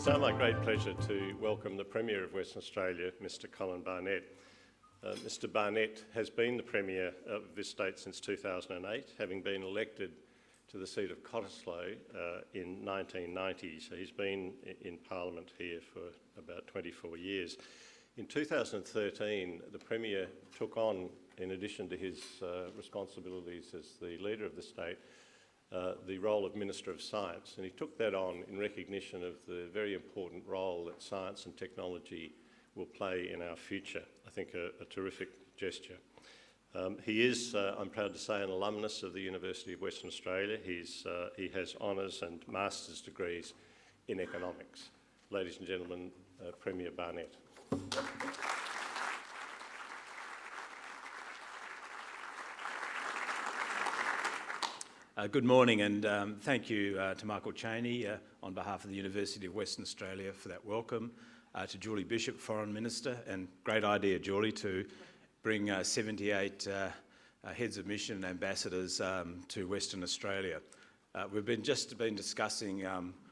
It's now my great pleasure to welcome the Premier of Western Australia, Mr Colin Barnett. Mr Barnett has been the Premier of this state since 2008, having been elected to the seat of Cottesloe in 1990, so he's been in Parliament here for about 24 years. In 2013, the Premier took on, in addition to his responsibilities as the leader of the state, the role of Minister of Science, and he took that on in recognition of the very important role that science and technology will play in our future. I think a terrific gesture. He is, I'm proud to say, an alumnus of the University of Western Australia. He has honours and master's degrees in economics. Ladies and gentlemen, Premier Barnett. Good morning, and thank you to Michael Chaney on behalf of the University of Western Australia for that welcome, to Julie Bishop, Foreign Minister, and great idea, Julie, to bring 78 heads of mission and ambassadors to Western Australia. We've just been discussing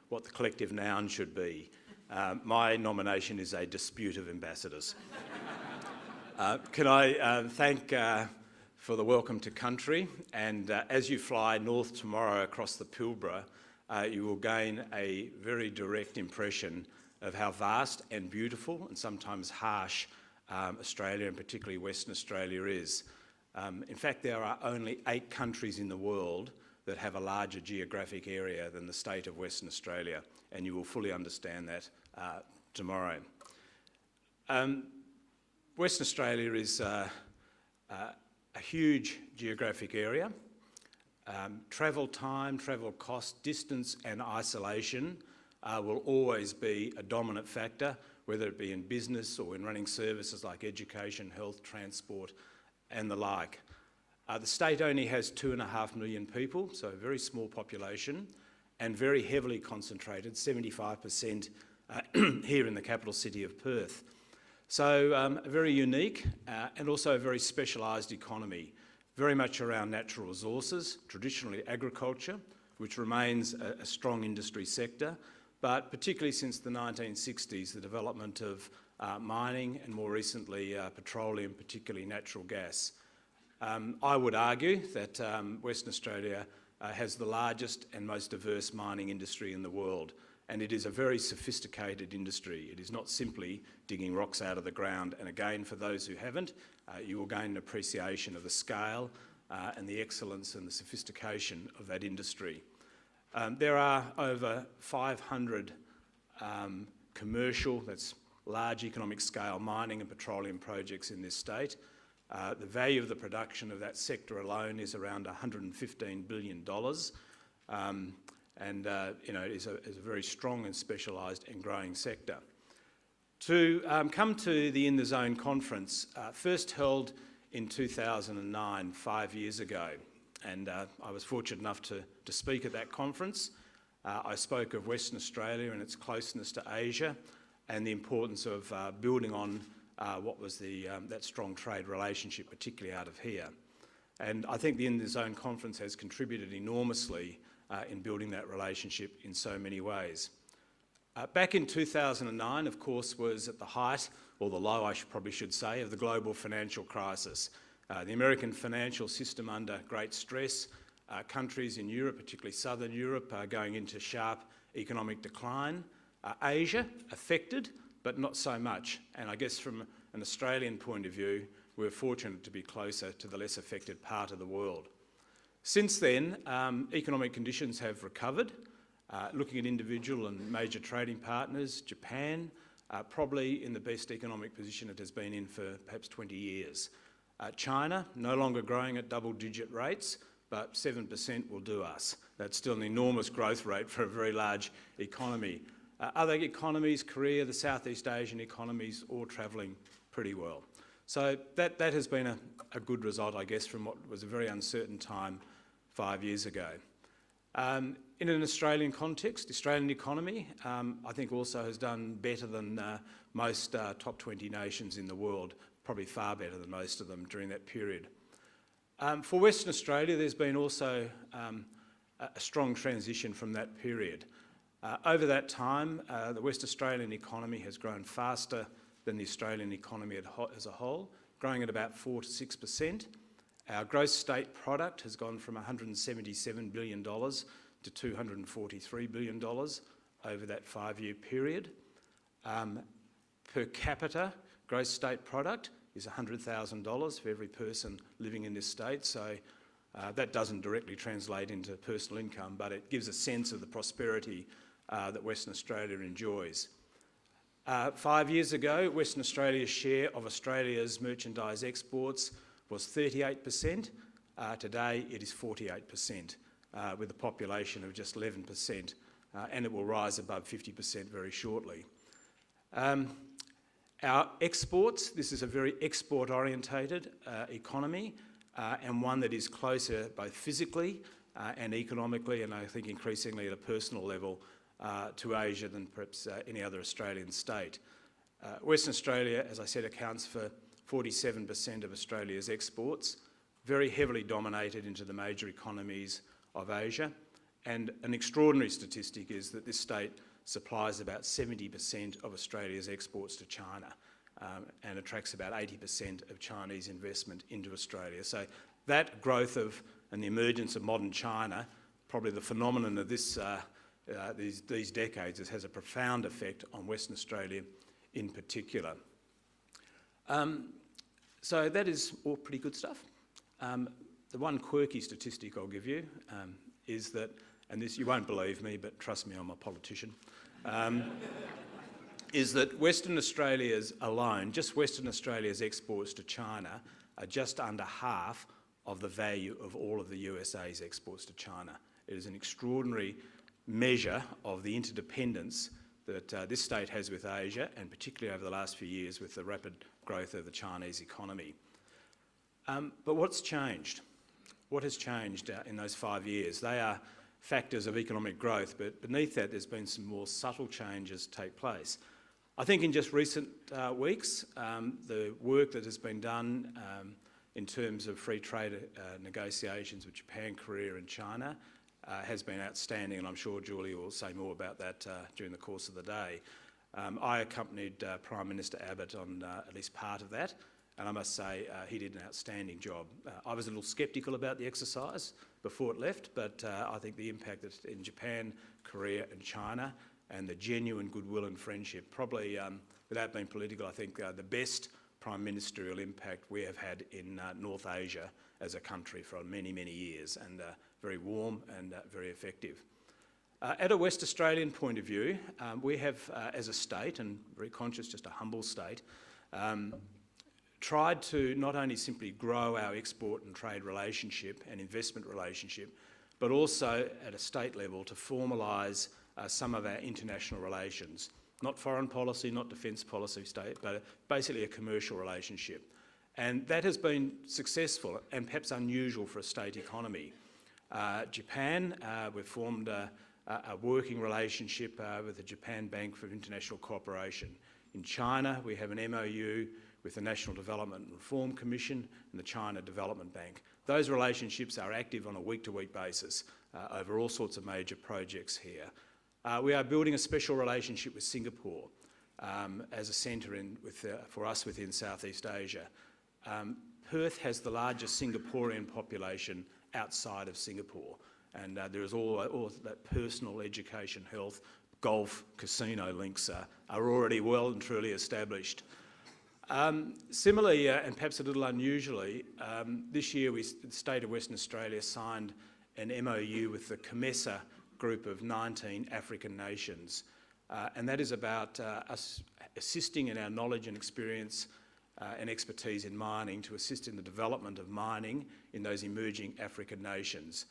what the collective noun should be. My nomination is a dispute of ambassadors. Can I thank for the welcome to country, and as you fly north tomorrow across the Pilbara, you will gain a very direct impression of how vast and beautiful and sometimes harsh Australia, and particularly Western Australia, is. In fact, there are only 8 countries in the world that have a larger geographic area than the state of Western Australia, and you will fully understand that tomorrow. Western Australia is a huge geographic area. Travel time, travel cost, distance and isolation will always be a dominant factor, whether it be in business or in running services like education, health, transport and the like. The state only has 2.5 million people, so a very small population, and very heavily concentrated, 75% here in the capital city of Perth. So a very unique and also a very specialised economy, very much around natural resources, traditionally agriculture, which remains a strong industry sector, but particularly since the 1960s, the development of mining and more recently petroleum, particularly natural gas. I would argue that Western Australia has the largest and most diverse mining industry in the world. And it is a very sophisticated industry. It is not simply digging rocks out of the ground. And again, for those who haven't, you will gain an appreciation of the scale and the excellence and the sophistication of that industry. There are over 500 commercial, that's large economic scale mining and petroleum projects in this state. The value of the production of that sector alone is around $115 billion. And it is a very strong and specialised and growing sector. To come to the In the Zone conference, first held in 2009, 5 years ago, and I was fortunate enough to speak at that conference. I spoke of Western Australia and its closeness to Asia and the importance of building on what was that strong trade relationship, particularly out of here. And I think the In the Zone conference has contributed enormously in building that relationship in so many ways. Back in 2009, of course, was at the height, or the low I probably should say, of the global financial crisis. The American financial system under great stress, countries in Europe, particularly southern Europe, going into sharp economic decline. Asia affected, but not so much. And I guess from an Australian point of view, we're fortunate to be closer to the less affected part of the world. Since then, economic conditions have recovered. Looking at individual and major trading partners, Japan, probably in the best economic position it has been in for perhaps 20 years. China, no longer growing at double-digit rates, but 7% will do us. That's still an enormous growth rate for a very large economy. Other economies, Korea, the Southeast Asian economies, all travelling pretty well. So that has been a good result, I guess, from what was a very uncertain time 5 years ago. In an Australian context, the Australian economy, I think also has done better than most top 20 nations in the world, probably far better than most of them during that period. For Western Australia, there's been also a strong transition from that period. Over that time, the West Australian economy has grown faster than the Australian economy as a whole, growing at about 4 to 6%. Our gross state product has gone from $177 billion to $243 billion over that 5-year period. Per capita gross state product is $100,000 for every person living in this state, so that doesn't directly translate into personal income, but it gives a sense of the prosperity that Western Australia enjoys. 5 years ago, Western Australia's share of Australia's merchandise exports was 38%. Today it is 48%, with a population of just 11%, and it will rise above 50% very shortly. Our exports, this is a very export-orientated economy, and one that is closer both physically and economically, and I think increasingly at a personal level, to Asia than perhaps any other Australian state. Western Australia, as I said, accounts for 47% of Australia's exports, very heavily dominated into the major economies of Asia, and an extraordinary statistic is that this state supplies about 70% of Australia's exports to China, and attracts about 80% of Chinese investment into Australia. So that growth and the emergence of modern China, probably the phenomenon of these decades, has a profound effect on Western Australia in particular. So that is all pretty good stuff. The one quirky statistic I'll give you is that, and this you won't believe me, but trust me, I'm a politician, is that Western Australia's alone, just Western Australia's exports to China are just under half of the value of all of the USA's exports to China. It is an extraordinary measure of the interdependence that this state has with Asia, and particularly over the last few years with the rapid growth of the Chinese economy. But what's changed? What has changed in those 5 years? They are factors of economic growth, but beneath that there's been some more subtle changes take place. I think in just recent weeks, the work that has been done in terms of free trade negotiations with Japan, Korea and China has been outstanding, and I'm sure Julie will say more about that during the course of the day. I accompanied Prime Minister Abbott on at least part of that, and I must say he did an outstanding job. I was a little sceptical about the exercise before it left, but I think the impact that in Japan, Korea and China, and the genuine goodwill and friendship, probably, without being political, I think the best prime ministerial impact we have had in North Asia as a country for many, many years, and very warm and very effective. At a West Australian point of view, we have, as a state, and very conscious, just a humble state, tried to not only simply grow our export and trade relationship and investment relationship, but also at a state level to formalise some of our international relations. Not foreign policy, not defence policy state, but basically a commercial relationship. And that has been successful and perhaps unusual for a state economy. Japan, we've formed a working relationship with the Japan Bank for International Cooperation. In China, we have an MOU with the National Development and Reform Commission and the China Development Bank. Those relationships are active on a week-to-week basis over all sorts of major projects here. We are building a special relationship with Singapore as a centre for us within Southeast Asia. Perth has the largest Singaporean population outside of Singapore, and there is all that personal education, health, golf, casino links are already well and truly established. Similarly, and perhaps a little unusually, this year the state of Western Australia signed an MOU with the COMESA group of 19 African nations, and that is about us assisting in our knowledge and experience and expertise in mining to assist in the development of mining in those emerging African nations,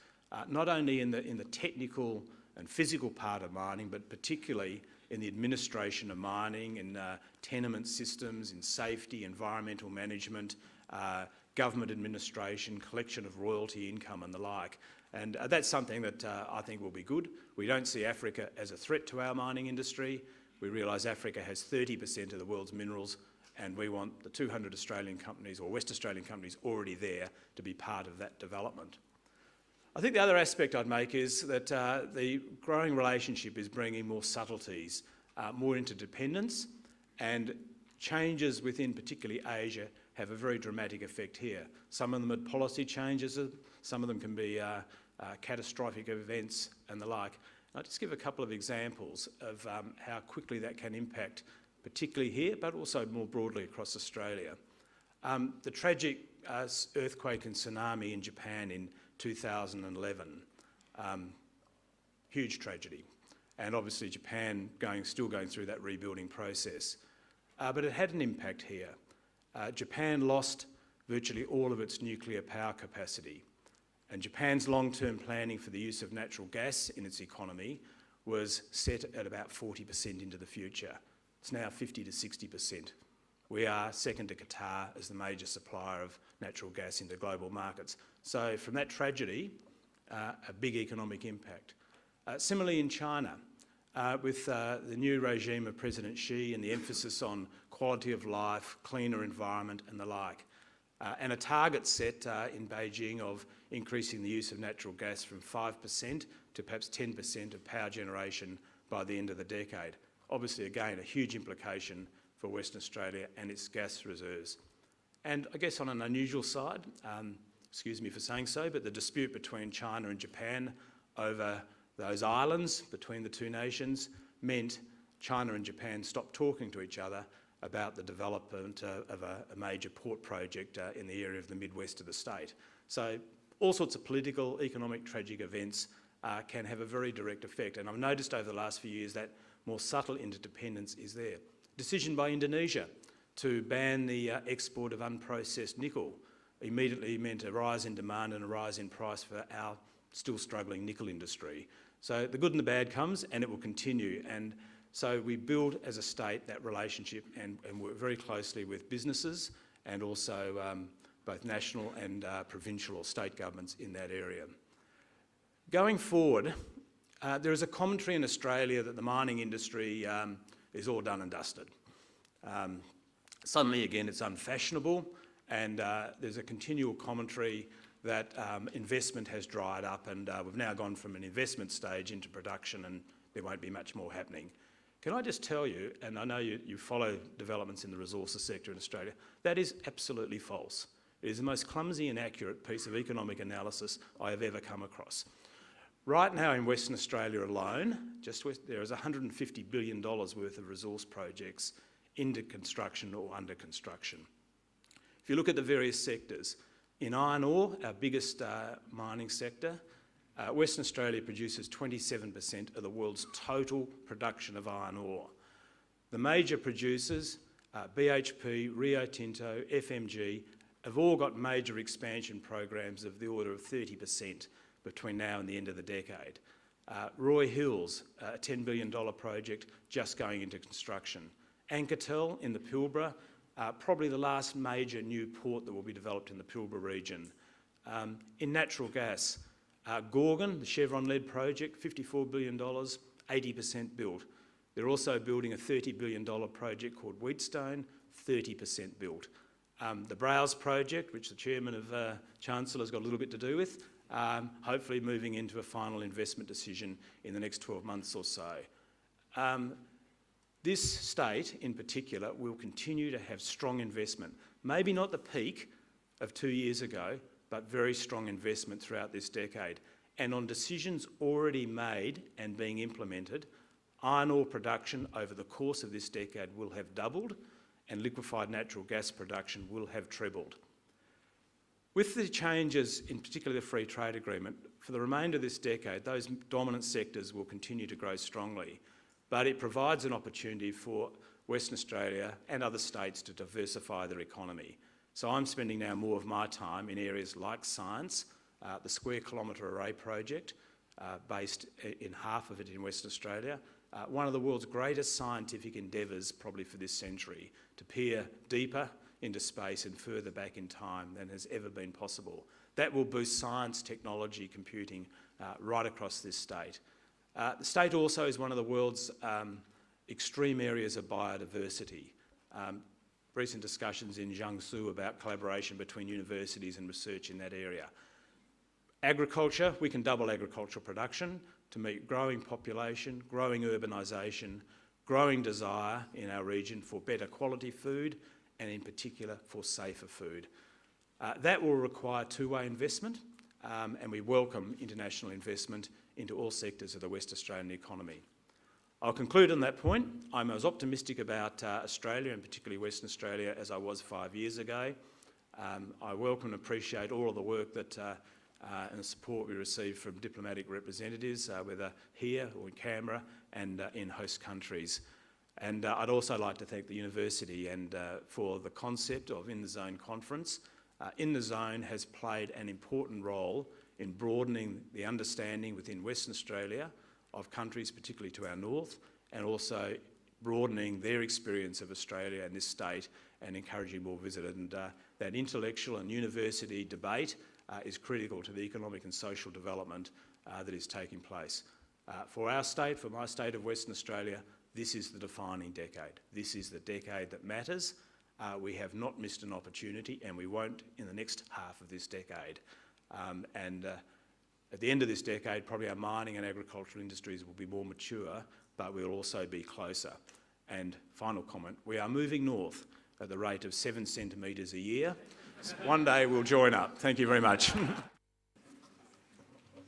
not only in the technical and physical part of mining, but particularly in the administration of mining, in tenement systems, in safety, environmental management, government administration, collection of royalty income and the like. And that's something that I think will be good. We don't see Africa as a threat to our mining industry. We realise Africa has 30% of the world's minerals, and we want the 200 Australian companies or West Australian companies already there to be part of that development. I think the other aspect I'd make is that the growing relationship is bringing more subtleties, more interdependence, and changes within particularly Asia have a very dramatic effect here. Some of them are policy changes, some of them can be catastrophic events and the like. I'll just give a couple of examples of how quickly that can impact, particularly here, but also more broadly across Australia. The tragic earthquake and tsunami in Japan in 2011, huge tragedy, and obviously Japan still going through that rebuilding process. But it had an impact here. Japan lost virtually all of its nuclear power capacity, and Japan's long-term planning for the use of natural gas in its economy was set at about 40% into the future. It's now 50 to 60%. We are second to Qatar as the major supplier of natural gas into global markets. So from that tragedy, a big economic impact. Similarly in China, with the new regime of President Xi and the emphasis on quality of life, cleaner environment and the like, and a target set in Beijing of increasing the use of natural gas from 5% to perhaps 10% of power generation by the end of the decade. Obviously, again, a huge implication for Western Australia and its gas reserves. And I guess on an unusual side, excuse me for saying so, but the dispute between China and Japan over those islands between the two nations meant China and Japan stopped talking to each other about the development of a major port project in the area of the Midwest of the state. So all sorts of political, economic, tragic events can have a very direct effect. And I've noticed over the last few years that more subtle interdependence is there. Decision by Indonesia to ban the export of unprocessed nickel immediately meant a rise in demand and a rise in price for our still struggling nickel industry. So the good and the bad comes, and it will continue. And so we build as a state that relationship and work very closely with businesses and also both national and provincial or state governments in that area. Going forward, there is a commentary in Australia that the mining industry is all done and dusted. Suddenly, again, it's unfashionable, and there's a continual commentary that investment has dried up, and we've now gone from an investment stage into production, and there won't be much more happening. Can I just tell you, and I know you follow developments in the resources sector in Australia, that is absolutely false. It is the most clumsy and accurate piece of economic analysis I have ever come across. Right now in Western Australia alone, there is $150 billion worth of resource projects into construction or under construction. If you look at the various sectors, in iron ore, our biggest mining sector, Western Australia produces 27% of the world's total production of iron ore. The major producers, BHP, Rio Tinto, FMG, have all got major expansion programs of the order of 30% between now and the end of the decade. Roy Hills, a $10 billion project just going into construction. Anketel in the Pilbara, probably the last major new port that will be developed in the Pilbara region. In natural gas, Gorgon, the Chevron-led project, $54 billion, 80% built. They're also building a $30 billion project called Wheatstone, 30% built. The Browse project, which the Chairman of Chancellor has got a little bit to do with, hopefully moving into a final investment decision in the next 12 months or so. This state in particular will continue to have strong investment, maybe not the peak of 2 years ago, but very strong investment throughout this decade. And on decisions already made and being implemented, iron ore production over the course of this decade will have doubled and liquefied natural gas production will have trebled. With the changes, in particular the free trade agreement, for the remainder of this decade, those dominant sectors will continue to grow strongly, but it provides an opportunity for Western Australia and other states to diversify their economy. So I'm spending now more of my time in areas like science, the Square Kilometre Array project, based in half of it in Western Australia, one of the world's greatest scientific endeavours probably for this century, to peer deeper into space and further back in time than has ever been possible. That will boost science, technology, computing right across this state. The state also is one of the world's extreme areas of biodiversity. Recent discussions in Jiangsu about collaboration between universities and research in that area. Agriculture, we can double agricultural production to meet growing population, growing urbanisation, growing desire in our region for better quality food and in particular for safer food. That will require two-way investment and we welcome international investment into all sectors of the West Australian economy. I'll conclude on that point. I'm as optimistic about Australia and particularly Western Australia as I was 5 years ago. I welcome and appreciate all of the work that and the support we receive from diplomatic representatives, whether here or in Canberra and in host countries. And I'd also like to thank the university and for the concept of In the Zone conference. In the Zone has played an important role in broadening the understanding within Western Australia of countries, particularly to our north, and also broadening their experience of Australia and this state and encouraging more visitors. And that intellectual and university debate is critical to the economic and social development that is taking place. For our state, for my state of Western Australia, this is the defining decade. This is the decade that matters. We have not missed an opportunity and we won't in the next half of this decade. At the end of this decade, probably our mining and agricultural industries will be more mature, but we'll also be closer. And final comment, we are moving north at the rate of 7 centimetres a year. One day we'll join up. Thank you very much.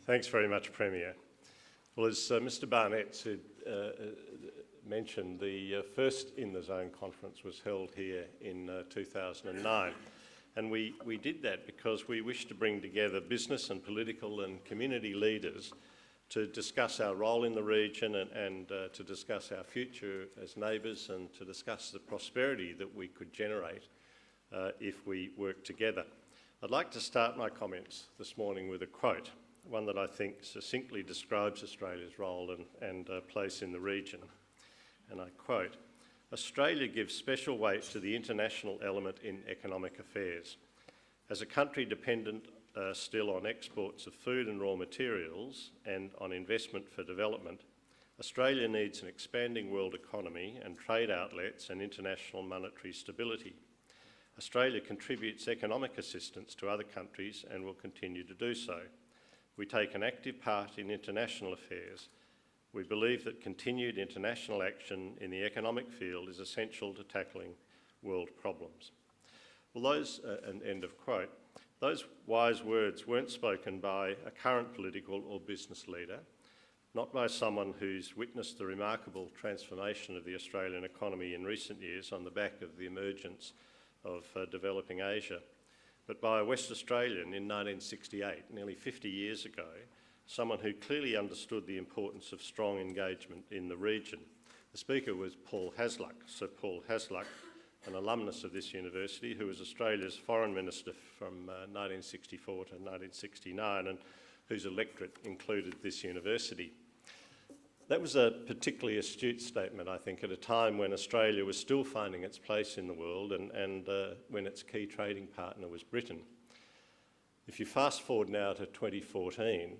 Thanks very much, Premier. Well, as Mr Barnett mentioned, the first In the Zone conference was held here in 2009. And we did that because we wish to bring together business and political and community leaders to discuss our role in the region and to discuss our future as neighbours and to discuss the prosperity that we could generate if we work together. I'd like to start my comments this morning with a quote, one that I think succinctly describes Australia's role and place in the region. And I quote, "Australia gives special weight to the international element in economic affairs. As a country dependent still on exports of food and raw materials and on investment for development, Australia needs an expanding world economy and trade outlets and international monetary stability. Australia contributes economic assistance to other countries and will continue to do so. We take an active part in international affairs. We believe that continued international action in the economic field is essential to tackling world problems." Well, end of quote. Those wise words weren't spoken by a current political or business leader, not by someone who's witnessed the remarkable transformation of the Australian economy in recent years on the back of the emergence of developing Asia, but by a West Australian in 1968, nearly 50 years ago, someone who clearly understood the importance of strong engagement in the region. The speaker was Paul Hasluck, Sir Paul Hasluck, an alumnus of this university who was Australia's Foreign Minister from 1964 to 1969 and whose electorate included this university. That was a particularly astute statement, I think, at a time when Australia was still finding its place in the world and when its key trading partner was Britain. If you fast forward now to 2014,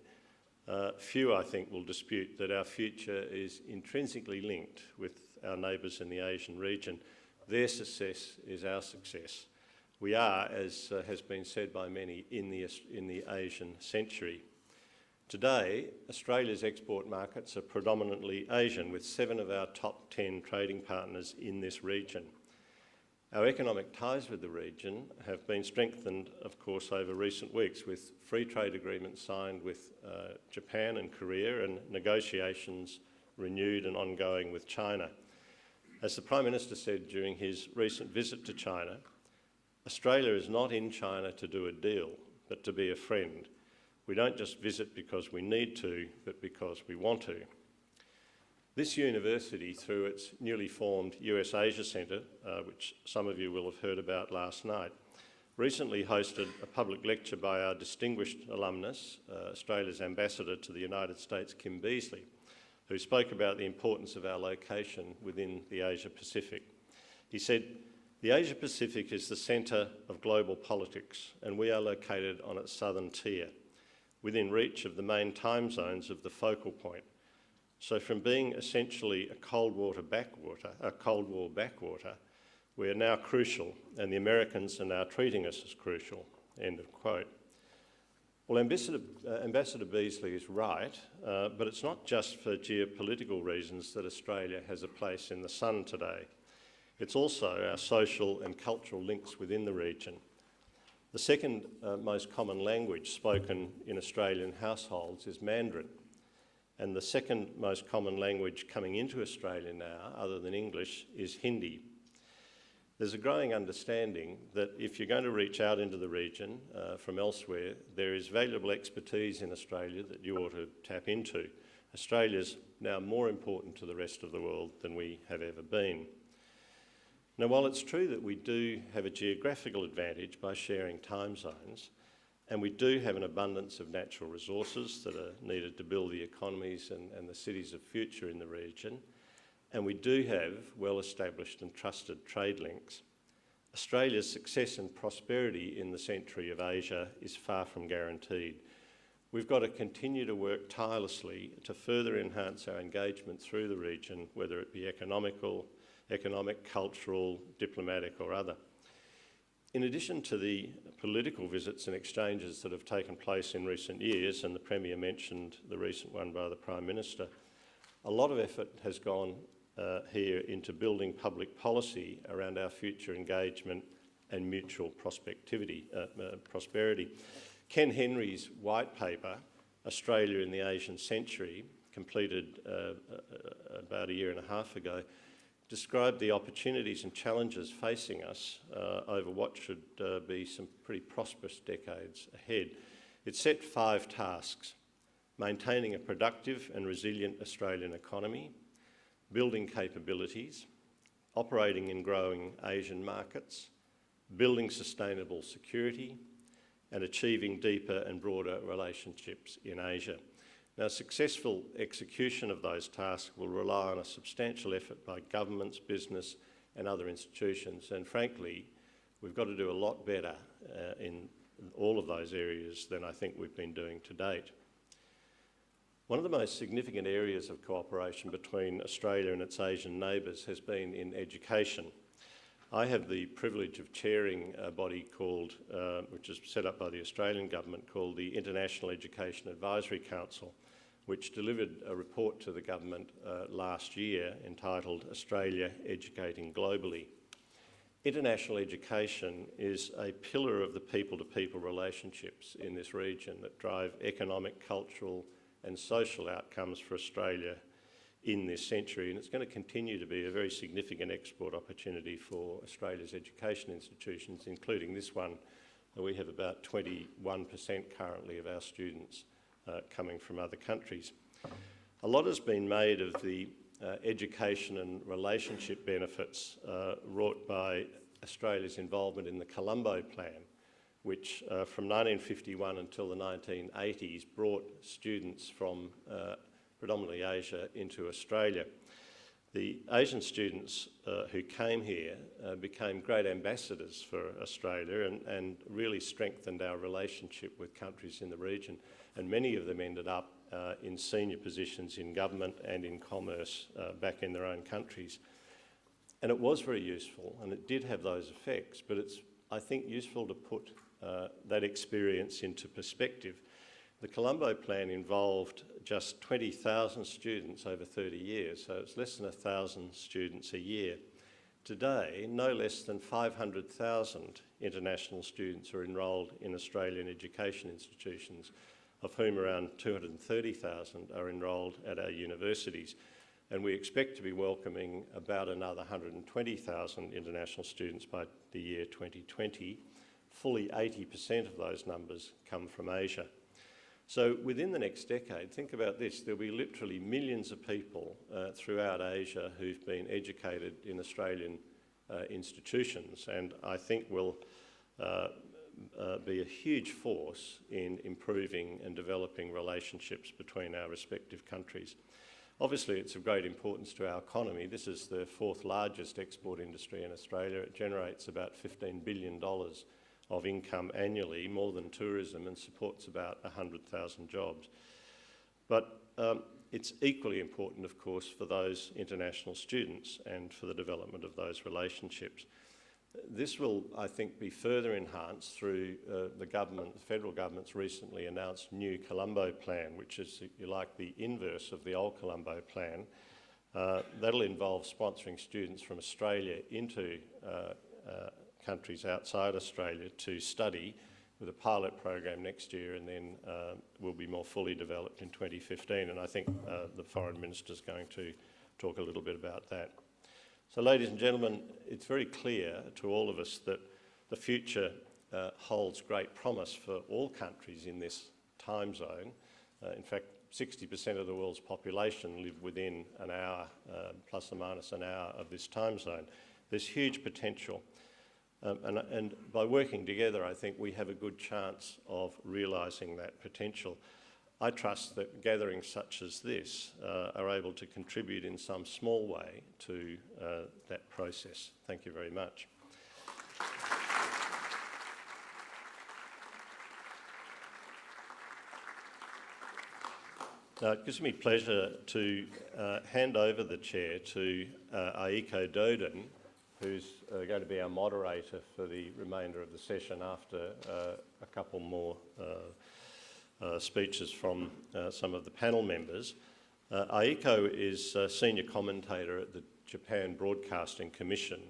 few, I think, will dispute that our future is intrinsically linked with our neighbours in the Asian region. Their success is our success. We are, as has been said by many, in the Asian century. Today, Australia's export markets are predominantly Asian, with 7 of our top 10 trading partners in this region. Our economic ties with the region have been strengthened, of course, over recent weeks, with free trade agreements signed with Japan and Korea and negotiations renewed and ongoing with China. As the Prime Minister said during his recent visit to China, Australia is not in China to do a deal, but to be a friend. We don't just visit because we need to, but because we want to. This university, through its newly formed US Asia Centre, which some of you will have heard about last night, recently hosted a public lecture by our distinguished alumnus, Australia's ambassador to the United States, Kim Beazley, who spoke about the importance of our location within the Asia Pacific. He said, "The Asia Pacific is the centre of global politics and we are located on its southern tier, within reach of the main time zones of the focal point. So from being essentially a Cold War backwater, we are now crucial and the Americans are now treating us as crucial." End of quote. Well, Ambassador Beazley is right, but it's not just for geopolitical reasons that Australia has a place in the sun today. It's also our social and cultural links within the region. The second most common language spoken in Australian households is Mandarin, and the second most common language coming into Australia now, other than English, is Hindi. There's a growing understanding that if you're going to reach out into the region from elsewhere, there is valuable expertise in Australia that you ought to tap into. Australia's now more important to the rest of the world than we have ever been. Now, while it's true that we do have a geographical advantage by sharing time zones, and we do have an abundance of natural resources that are needed to build the economies and the cities of future in the region, and we do have well-established and trusted trade links, Australia's success and prosperity in the century of Asia is far from guaranteed. We've got to continue to work tirelessly to further enhance our engagement through the region, whether it be economic, cultural, diplomatic or other. In addition to the political visits and exchanges that have taken place in recent years, and the Premier mentioned the recent one by the Prime Minister, a lot of effort has gone here into building public policy around our future engagement and mutual prosperity. Ken Henry's white paper, Australia in the Asian Century, completed about a year and a half ago, described the opportunities and challenges facing us over what should be some pretty prosperous decades ahead. It set 5 tasks: maintaining a productive and resilient Australian economy, building capabilities, operating in growing Asian markets, building sustainable security, and achieving deeper and broader relationships in Asia. Now, successful execution of those tasks will rely on a substantial effort by governments, business and other institutions, and frankly, we've got to do a lot better in all of those areas than I think we've been doing to date. One of the most significant areas of cooperation between Australia and its Asian neighbours has been in education. I have the privilege of chairing a body called, which is set up by the Australian government, called the International Education Advisory Council, which delivered a report to the government last year entitled Australia Educating Globally. International education is a pillar of the people-to-people relationships in this region that drive economic, cultural and social outcomes for Australia in this century, and it's going to continue to be a very significant export opportunity for Australia's education institutions, including this one. We have about 21% currently of our students coming from other countries. A lot has been made of the education and relationship benefits wrought by Australia's involvement in the Colombo Plan, which from 1951 until the 1980s brought students from predominantly Asia into Australia. The Asian students who came here became great ambassadors for Australia and really strengthened our relationship with countries in the region, and many of them ended up in senior positions in government and in commerce back in their own countries. And it was very useful, and it did have those effects, but it's, I think, useful to put that experience into perspective. The Colombo Plan involved just 20,000 students over 30 years, so it's less than 1,000 students a year. Today, no less than 500,000 international students are enrolled in Australian education institutions, of whom around 230,000 are enrolled at our universities. And we expect to be welcoming about another 120,000 international students by the year 2020. Fully 80% of those numbers come from Asia. So within the next decade, think about this, there'll be literally millions of people throughout Asia who've been educated in Australian institutions, and I think will be a huge force in improving and developing relationships between our respective countries. Obviously, it's of great importance to our economy. This is the 4th largest export industry in Australia. It generates about $15 billion of income annually, more than tourism, and supports about 100,000 jobs. But it's equally important, of course, for those international students and for the development of those relationships. This will, I think, be further enhanced through the federal government's recently announced new Colombo plan, which is, if you like, the inverse of the old Colombo plan. That'll involve sponsoring students from Australia into countries outside Australia to study, with a pilot program next year, and then will be more fully developed in 2015. And I think the Foreign Minister's going to talk a little bit about that. So, ladies and gentlemen, it's very clear to all of us that the future holds great promise for all countries in this time zone. In fact, 60% of the world's population live within an hour, plus or minus an hour of this time zone. There's huge potential. And by working together, I think we have a good chance of realising that potential. I trust that gatherings such as this are able to contribute in some small way to that process. Thank you very much. It gives me pleasure to hand over the chair to Aiko Doden, who's going to be our moderator for the remainder of the session after a couple more speeches from some of the panel members. Aiko is a senior commentator at the Japan Broadcasting Commission.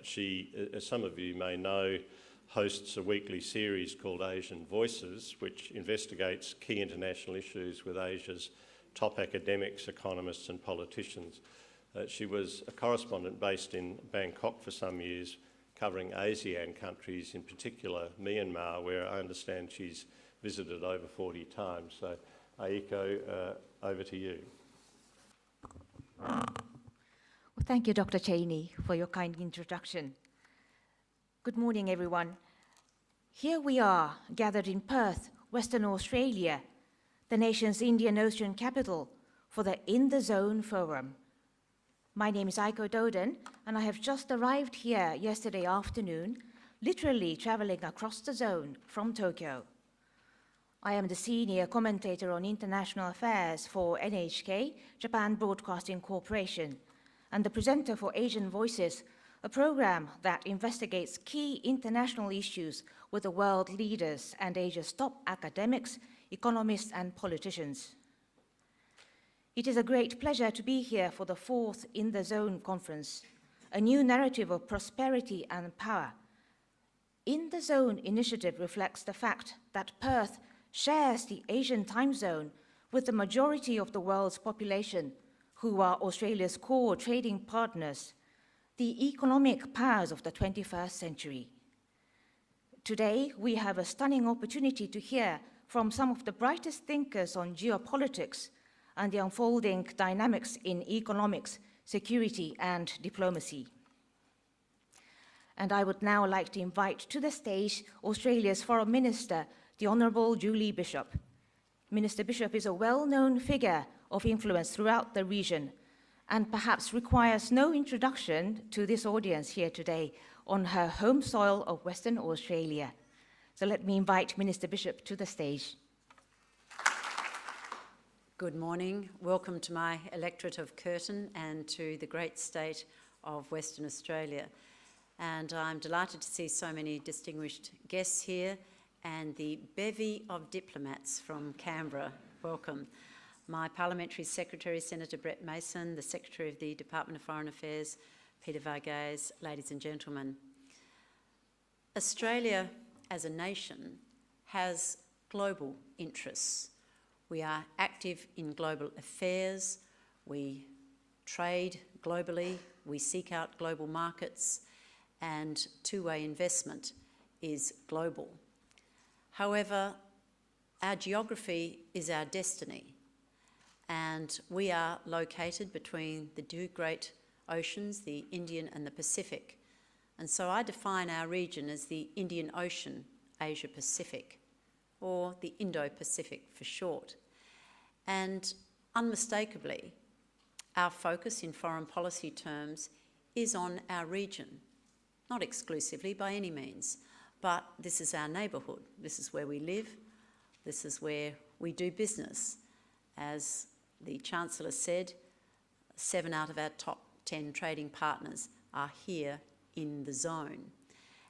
She, as some of you may know, hosts a weekly series called Asian Voices, which investigates key international issues with Asia's top academics, economists and politicians. She was a correspondent based in Bangkok for some years, covering ASEAN countries, in particular Myanmar, where I understand she's visited over 40 times. So, Aiko, over to you. Well, thank you, Dr. Cheney, for your kind introduction. Good morning, everyone. Here we are, gathered in Perth, Western Australia, the nation's Indian Ocean capital, for the In the Zone Forum. My name is Aiko Doden, and I have just arrived here yesterday afternoon, literally traveling across the zone from Tokyo. I am the senior commentator on international affairs for NHK, Japan Broadcasting Corporation, and the presenter for Asian Voices, a program that investigates key international issues with the world leaders and Asia's top academics, economists, and politicians. It is a great pleasure to be here for the 4th In the Zone conference, a new narrative of prosperity and power. In the Zone initiative reflects the fact that Perth shares the Asian time zone with the majority of the world's population, who are Australia's core trading partners, the economic powers of the 21st century. Today, we have a stunning opportunity to hear from some of the brightest thinkers on geopolitics and the unfolding dynamics in economics, security, and diplomacy. And I would now like to invite to the stage Australia's Foreign Minister, the Honourable Julie Bishop. Minister Bishop is a well-known figure of influence throughout the region, and perhaps requires no introduction to this audience here today on her home soil of Western Australia. So let me invite Minister Bishop to the stage. Good morning. Welcome to my electorate of Curtin and to the great state of Western Australia. And I'm delighted to see so many distinguished guests here and the bevy of diplomats from Canberra. Welcome. My Parliamentary Secretary, Senator Brett Mason, the Secretary of the Department of Foreign Affairs, Peter Varghese, ladies and gentlemen. Australia as a nation has global interests. We are active in global affairs, we trade globally, we seek out global markets, and two-way investment is global. However, our geography is our destiny, and we are located between the two great oceans, the Indian and the Pacific. And so I define our region as the Indian Ocean, Asia-Pacific, or the Indo-Pacific for short. And unmistakably, our focus in foreign policy terms is on our region, not exclusively by any means, but this is our neighbourhood. This is where we live. This is where we do business. As the Chancellor said, 7 out of our top 10 trading partners are here in the zone.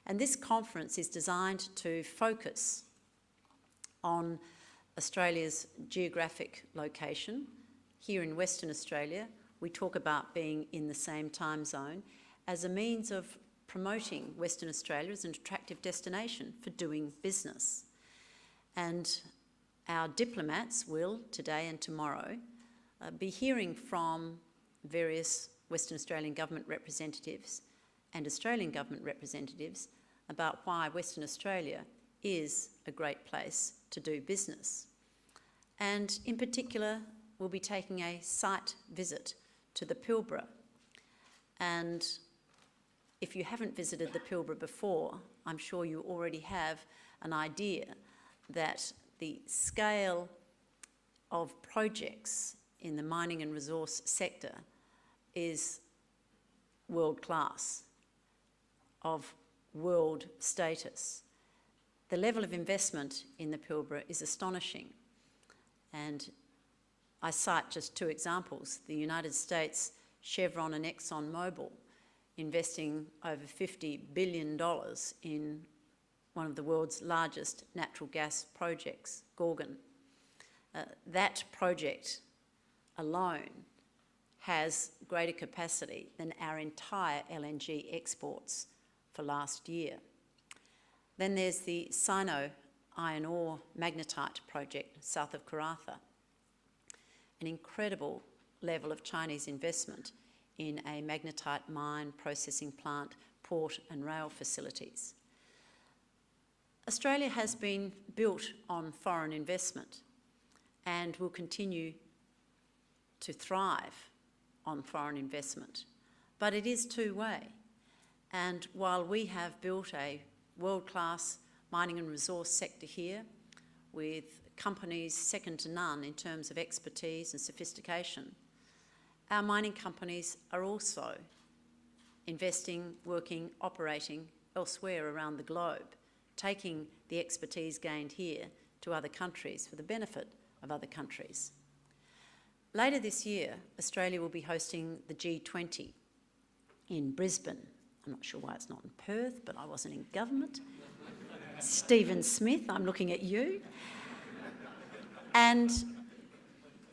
And this conference is designed to focus on Australia's geographic location. Here in Western Australia, we talk about being in the same time zone as a means of promoting Western Australia as an attractive destination for doing business. And our diplomats will, today and tomorrow, be hearing from various Western Australian government representatives and Australian government representatives about why Western Australia is a great place to do business. And in particular, we'll be taking a site visit to the Pilbara. And if you haven't visited the Pilbara before, I'm sure you already have an idea that the scale of projects in the mining and resource sector is world class, of world status. The level of investment in the Pilbara is astonishing. And I cite just two examples: the United States, Chevron and ExxonMobil investing over $50 billion in one of the world's largest natural gas projects, Gorgon. That project alone has greater capacity than our entire LNG exports for last year. Then there's the Sino iron ore magnetite project south of Karratha, an incredible level of Chinese investment in a magnetite mine, processing plant, port and rail facilities. Australia has been built on foreign investment and will continue to thrive on foreign investment, but it is two-way. And while we have built a world-class mining and resource sector here with companies second to none in terms of expertise and sophistication, our mining companies are also investing, working, operating elsewhere around the globe, taking the expertise gained here to other countries for the benefit of other countries. Later this year, Australia will be hosting the G20 in Brisbane. I'm not sure why it's not in Perth, but I wasn't in government. Stephen Smith, I'm looking at you. And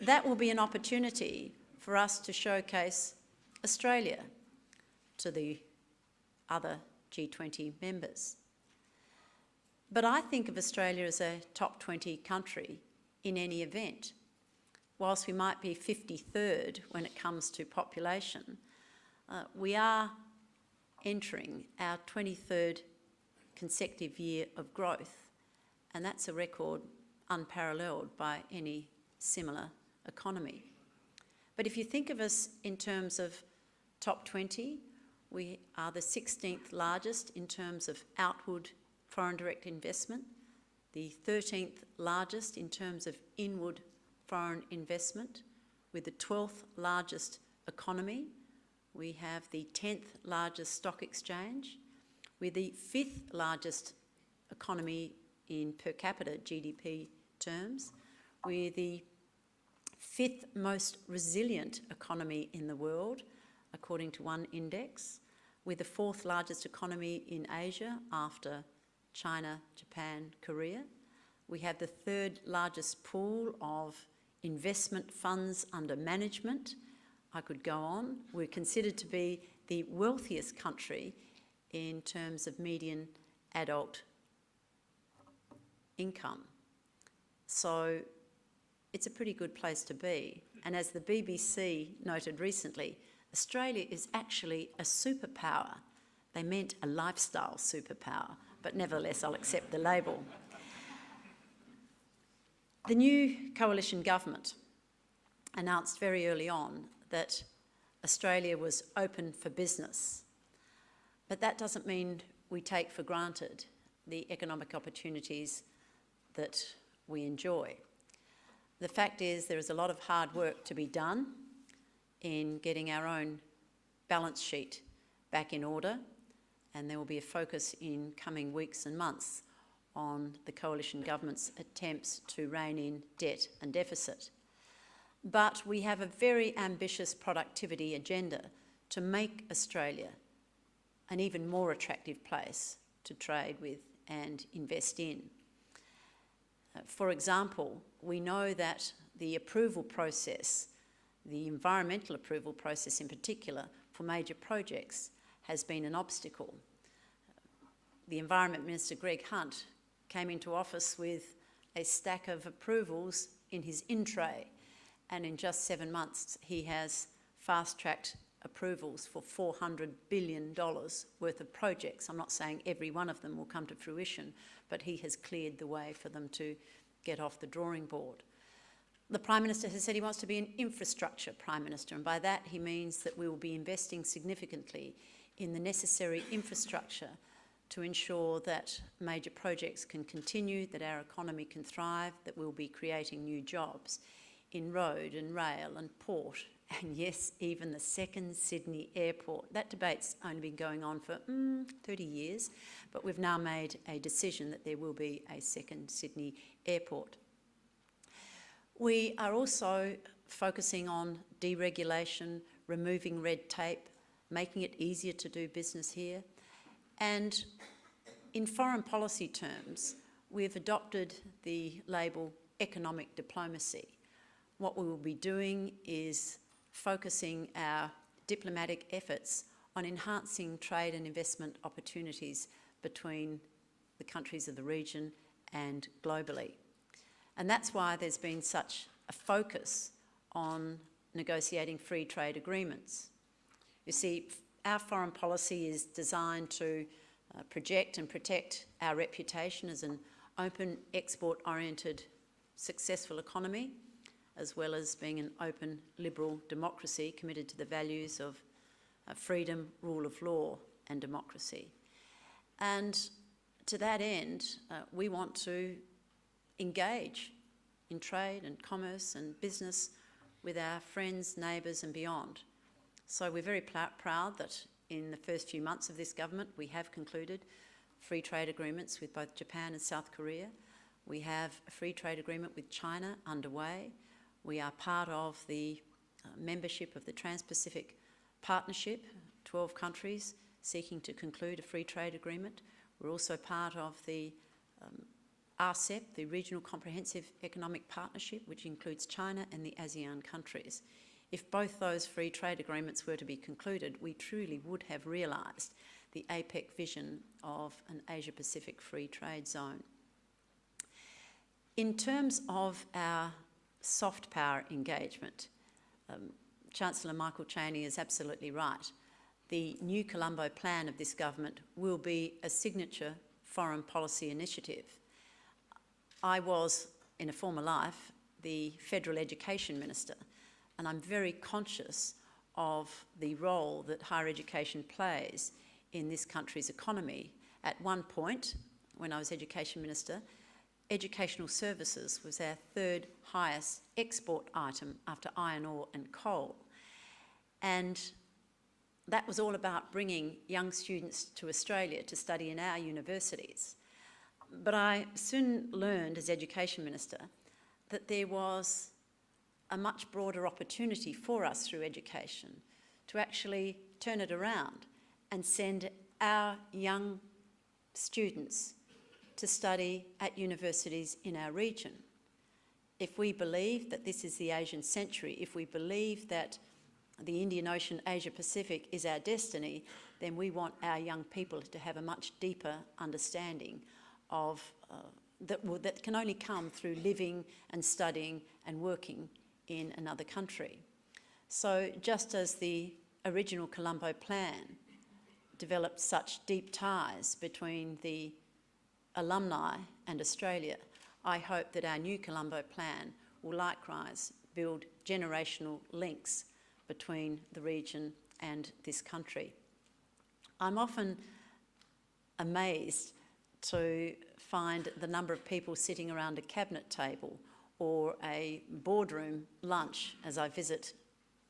that will be an opportunity for us to showcase Australia to the other G20 members. But I think of Australia as a top 20 country in any event. Whilst we might be 53rd when it comes to population, we are entering our 23rd consecutive year of growth, and that's a record unparalleled by any similar economy. But if you think of us in terms of top 20, we are the 16th largest in terms of outward foreign direct investment, the 13th largest in terms of inward foreign investment, with the 12th largest economy. We have the 10th largest stock exchange. We're the 5th largest economy in per capita GDP terms. We're the 5th most resilient economy in the world, according to one index. We're the 4th largest economy in Asia after China, Japan, Korea. We have the 3rd largest pool of investment funds under management. I could go on. We're considered to be the wealthiest country in terms of median adult income. So it's a pretty good place to be. And as the BBC noted recently, Australia is actually a superpower. They meant a lifestyle superpower, but nevertheless I'll accept the label. The new coalition government announced very early on that Australia was open for business, but that doesn't mean we take for granted the economic opportunities that we enjoy. The fact is there is a lot of hard work to be done in getting our own balance sheet back in order, and there will be a focus in coming weeks and months on the coalition government's attempts to rein in debt and deficit. But we have a very ambitious productivity agenda to make Australia an even more attractive place to trade with and invest in. For example, we know that the approval process, the environmental approval process in particular, for major projects has been an obstacle. The Environment Minister, Greg Hunt, came into office with a stack of approvals in his in-tray, and in just 7 months he has fast-tracked approvals for $400 billion worth of projects. I'm not saying every one of them will come to fruition, but he has cleared the way for them to get off the drawing board. The Prime Minister has said he wants to be an infrastructure Prime Minister, and by that he means that we will be investing significantly in the necessary infrastructure to ensure that major projects can continue, that our economy can thrive, that we'll be creating new jobs in road and rail and port, and yes, even the second Sydney airport. That debate's only been going on for 30 years, but we've now made a decision that there will be a second Sydney airport. We are also focusing on deregulation, removing red tape, making it easier to do business here. And in foreign policy terms, we've adopted the label economic diplomacy. What we will be doing is focusing our diplomatic efforts on enhancing trade and investment opportunities between the countries of the region and globally. And that's why there's been such a focus on negotiating free trade agreements. You see, our foreign policy is designed to project and protect our reputation as an open, export-oriented, successful economy, as well as being an open, liberal democracy committed to the values of freedom, rule of law and democracy. And to that end, we want to engage in trade and commerce and business with our friends, neighbours and beyond. So we're very proud that in the first few months of this government we have concluded free trade agreements with both Japan and South Korea. We have a free trade agreement with China underway. We are part of the membership of the Trans-Pacific Partnership, 12 countries seeking to conclude a free trade agreement. We're also part of the RCEP, the Regional Comprehensive Economic Partnership, which includes China and the Asean countries. If both those free trade agreements were to be concluded, we truly would have realised the APEC vision of an Asia-Pacific free trade zone. In terms of our soft power engagement, Chancellor Michael Chaney is absolutely right. The new Colombo plan of this government will be a signature foreign policy initiative. I was, in a former life, the Federal Education Minister, and I'm very conscious of the role that higher education plays in this country's economy. At one point, when I was Education Minister, educational services was our third highest export item after iron ore and coal. And that was all about bringing young students to Australia to study in our universities. But I soon learned as Education Minister that there was a much broader opportunity for us through education to actually turn it around and send our young students to study at universities in our region. If we believe that this is the Asian century, if we believe that the Indian Ocean, Asia Pacific is our destiny, then we want our young people to have a much deeper understanding of that can only come through living and studying and working in another country. So just as the original Colombo plan developed such deep ties between the alumni and Australia, I hope that our new Colombo plan will likewise build generational links between the region and this country. I'm often amazed to find the number of people sitting around a cabinet table or a boardroom lunch as I visit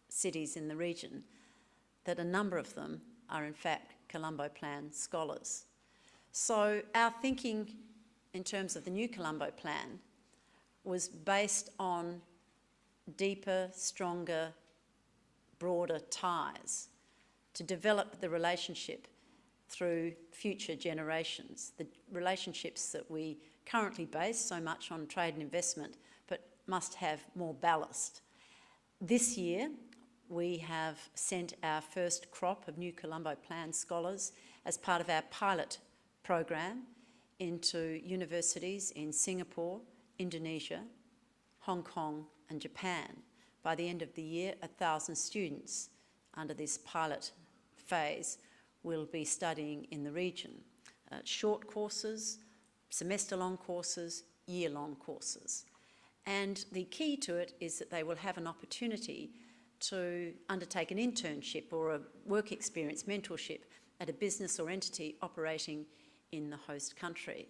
cities in the region, that a number of them are in fact Colombo Plan scholars. So our thinking in terms of the new Colombo Plan was based on deeper, stronger, broader ties to develop the relationship through future generations. The relationships that we currently base so much on trade and investment, but must have more ballast. This year, we have sent our first crop of New Colombo Plan scholars as part of our pilot program into universities in Singapore, Indonesia, Hong Kong and Japan. By the end of the year, 1,000 students under this pilot phase will be studying in the region. Short courses, semester-long courses, year-long courses. And the key to it is that they will have an opportunity to undertake an internship or a work experience, mentorship, at a business or entity operating in the host country.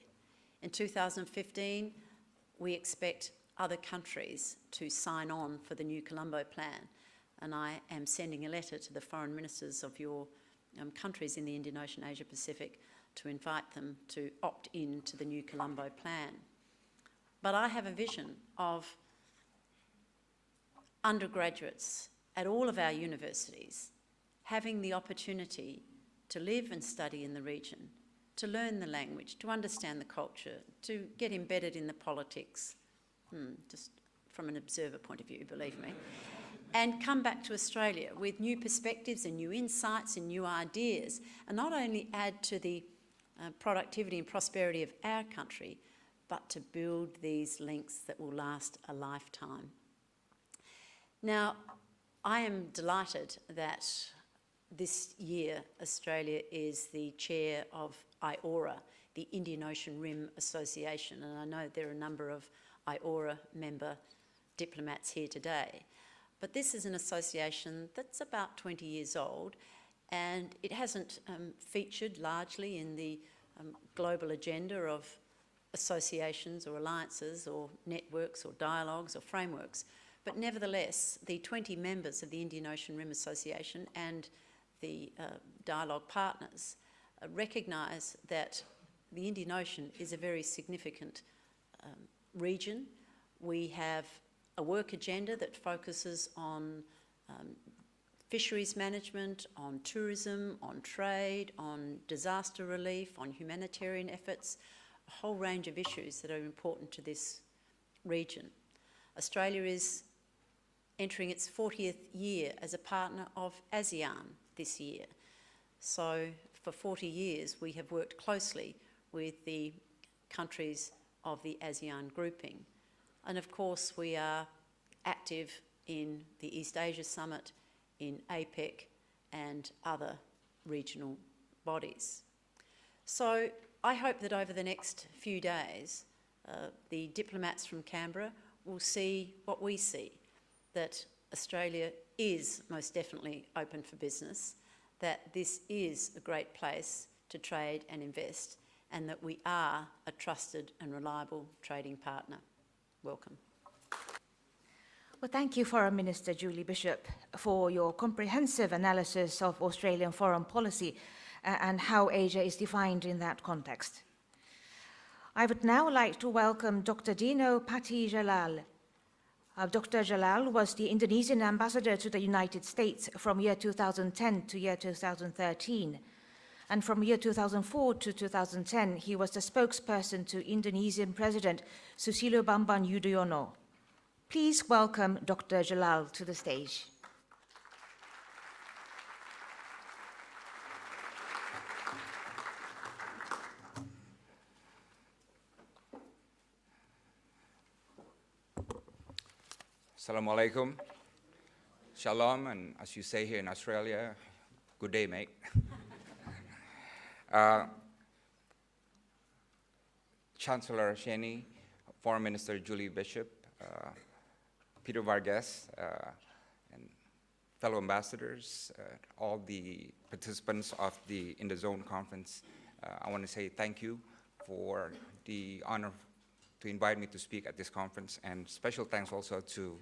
In 2015, we expect other countries to sign on for the New Colombo Plan, and I am sending a letter to the foreign ministers of your countries in the Indian Ocean Asia Pacific to invite them to opt in to the New Colombo Plan. But I have a vision of undergraduates at all of our universities having the opportunity to live and study in the region, to learn the language, to understand the culture, to get embedded in the politics, just from an observer point of view, believe me, and come back to Australia with new perspectives and new insights and new ideas, and not only add to the productivity and prosperity of our country, but to build these links that will last a lifetime. Now, I am delighted that this year Australia is the chair of IORA, the Indian Ocean Rim Association, and I know there are a number of IORA member diplomats here today. But this is an association that's about 20 years old, and it hasn't featured largely in the global agenda of associations or alliances or networks or dialogues or frameworks. But nevertheless, the 20 members of the Indian Ocean Rim Association and the dialogue partners recognise that the Indian Ocean is a very significant region. We have a work agenda that focuses on fisheries management, on tourism, on trade, on disaster relief, on humanitarian efforts, a whole range of issues that are important to this region. Australia is entering its 40th year as a partner of ASEAN this year. So for 40 years we have worked closely with the countries of the ASEAN grouping. And of course we are active in the East Asia Summit, in APEC and other regional bodies. So I hope that over the next few days the diplomats from Canberra will see what we see, that Australia is most definitely open for business, that this is a great place to trade and invest, and that we are a trusted and reliable trading partner. Welcome. Well, thank you, Foreign Minister Julie Bishop, for your comprehensive analysis of Australian foreign policy and how Asia is defined in that context. I would now like to welcome Dr. Dino Pati Jalal. Dr. Jalal was the Indonesian ambassador to the United States from year 2010 to year 2013. And from year 2004 to 2010, he was the spokesperson to Indonesian President Susilo Bambang Yudhoyono. Please welcome Dr. Jalal to the stage. Assalamualaikum, shalom, and as you say here in Australia, good day, mate. Chancellor Sheni, Foreign Minister Julie Bishop, Peter Vargas, and fellow ambassadors, all the participants of the In the Zone conference, I want to say thank you for the honor to invite me to speak at this conference, and special thanks also to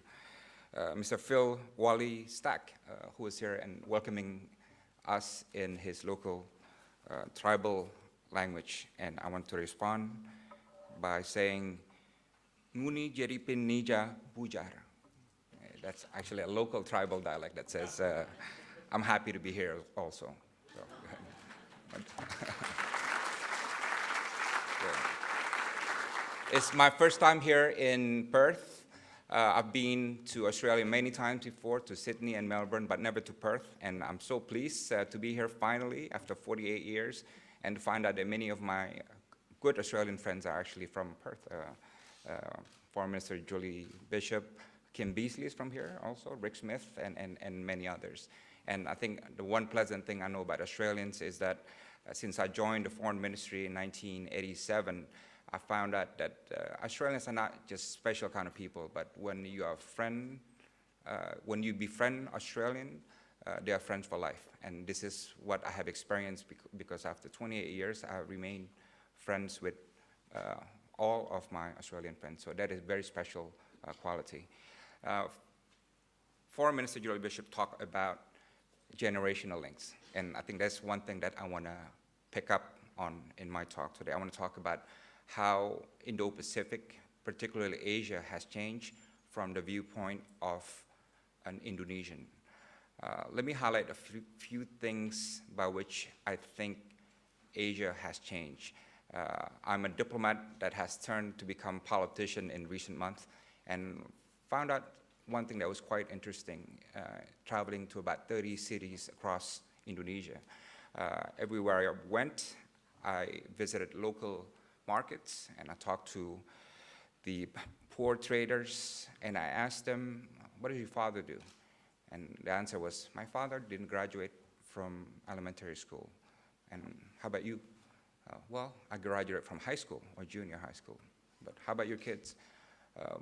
Mr. Phil Wally Stack, who is here and welcoming us in his local tribal language. And I want to respond by saying, Nguni Jeripin Nija Bujar. That's actually a local tribal dialect that says, I'm happy to be here also. So, It's my first time here in Perth. I've been to Australia many times before, to Sydney and Melbourne, but never to Perth. And I'm so pleased to be here finally after 48 years and to find out that many of my good Australian friends are actually from Perth. Foreign Minister Julie Bishop, Kim Beazley is from here also, Rick Smith, and many others. And I think the one pleasant thing I know about Australians is that since I joined the Foreign Ministry in 1987, I found out that Australians are not just special kind of people, but when you are when you befriend Australian, they are friends for life. And this is what I have experienced because after 28 years, I remain friends with all of my Australian friends. So that is very special quality. Foreign Minister Julie Bishop talked about generational links. And I think that's one thing that I want to pick up on in my talk today. I want to talk about how Indo-Pacific, particularly Asia, has changed from the viewpoint of an Indonesian. Let me highlight a few things by which I think Asia has changed. I'm a diplomat that has turned to become politician in recent months and found out one thing that was quite interesting, traveling to about 30 cities across Indonesia. Everywhere I went, I visited local markets and I talked to the poor traders and I asked them, what does your father do? And the answer was, my father didn't graduate from elementary school. And how about you? Well, I graduated from high school or junior high school. But how about your kids?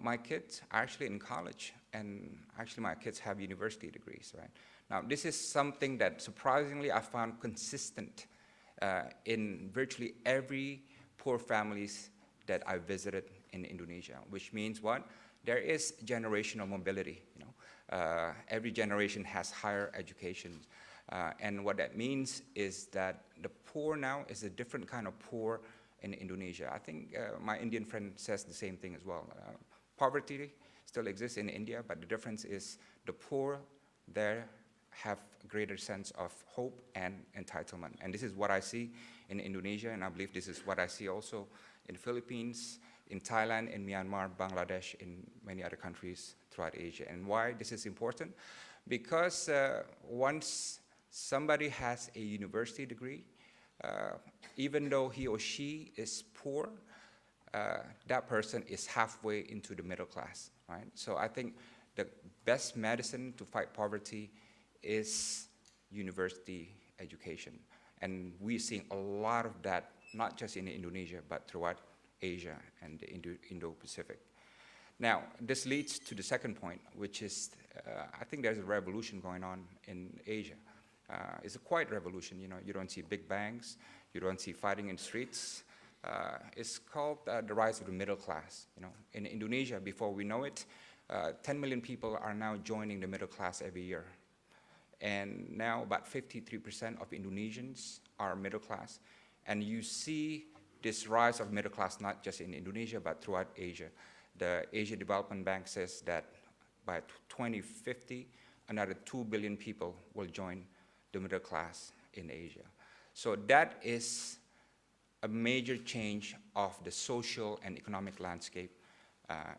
My kids are actually in college, and actually my kids have university degrees, right? Now, this is something that surprisingly I found consistent in virtually every poor families that I visited in Indonesia, which means what? There is generational mobility, you know. Every generation has higher education. And what that means is that the poor now is a different kind of poor in Indonesia. I think my Indian friend says the same thing as well. Poverty still exists in India, but the difference is the poor there have a greater sense of hope and entitlement. And this is what I see in Indonesia, and I believe this is what I see also in the Philippines, in Thailand, in Myanmar, Bangladesh, in many other countries throughout Asia. And why this is important? Because once somebody has a university degree, even though he or she is poor, that person is halfway into the middle class, right? So I think the best medicine to fight poverty is university education. And we're seeing a lot of that, not just in Indonesia, but throughout Asia and the Indo-Pacific. Now, this leads to the second point, which is I think there's a revolution going on in Asia. It's a quiet revolution, you know. You don't see big bangs, you don't see fighting in the streets. It's called the rise of the middle class. You know, in Indonesia, before we know it, 10 million people are now joining the middle class every year. And now about 53% of Indonesians are middle class. And you see this rise of middle class not just in Indonesia, but throughout Asia. The Asia Development Bank says that by 2050, another 2 billion people will join the middle class in Asia. So that is a major change of the social and economic landscape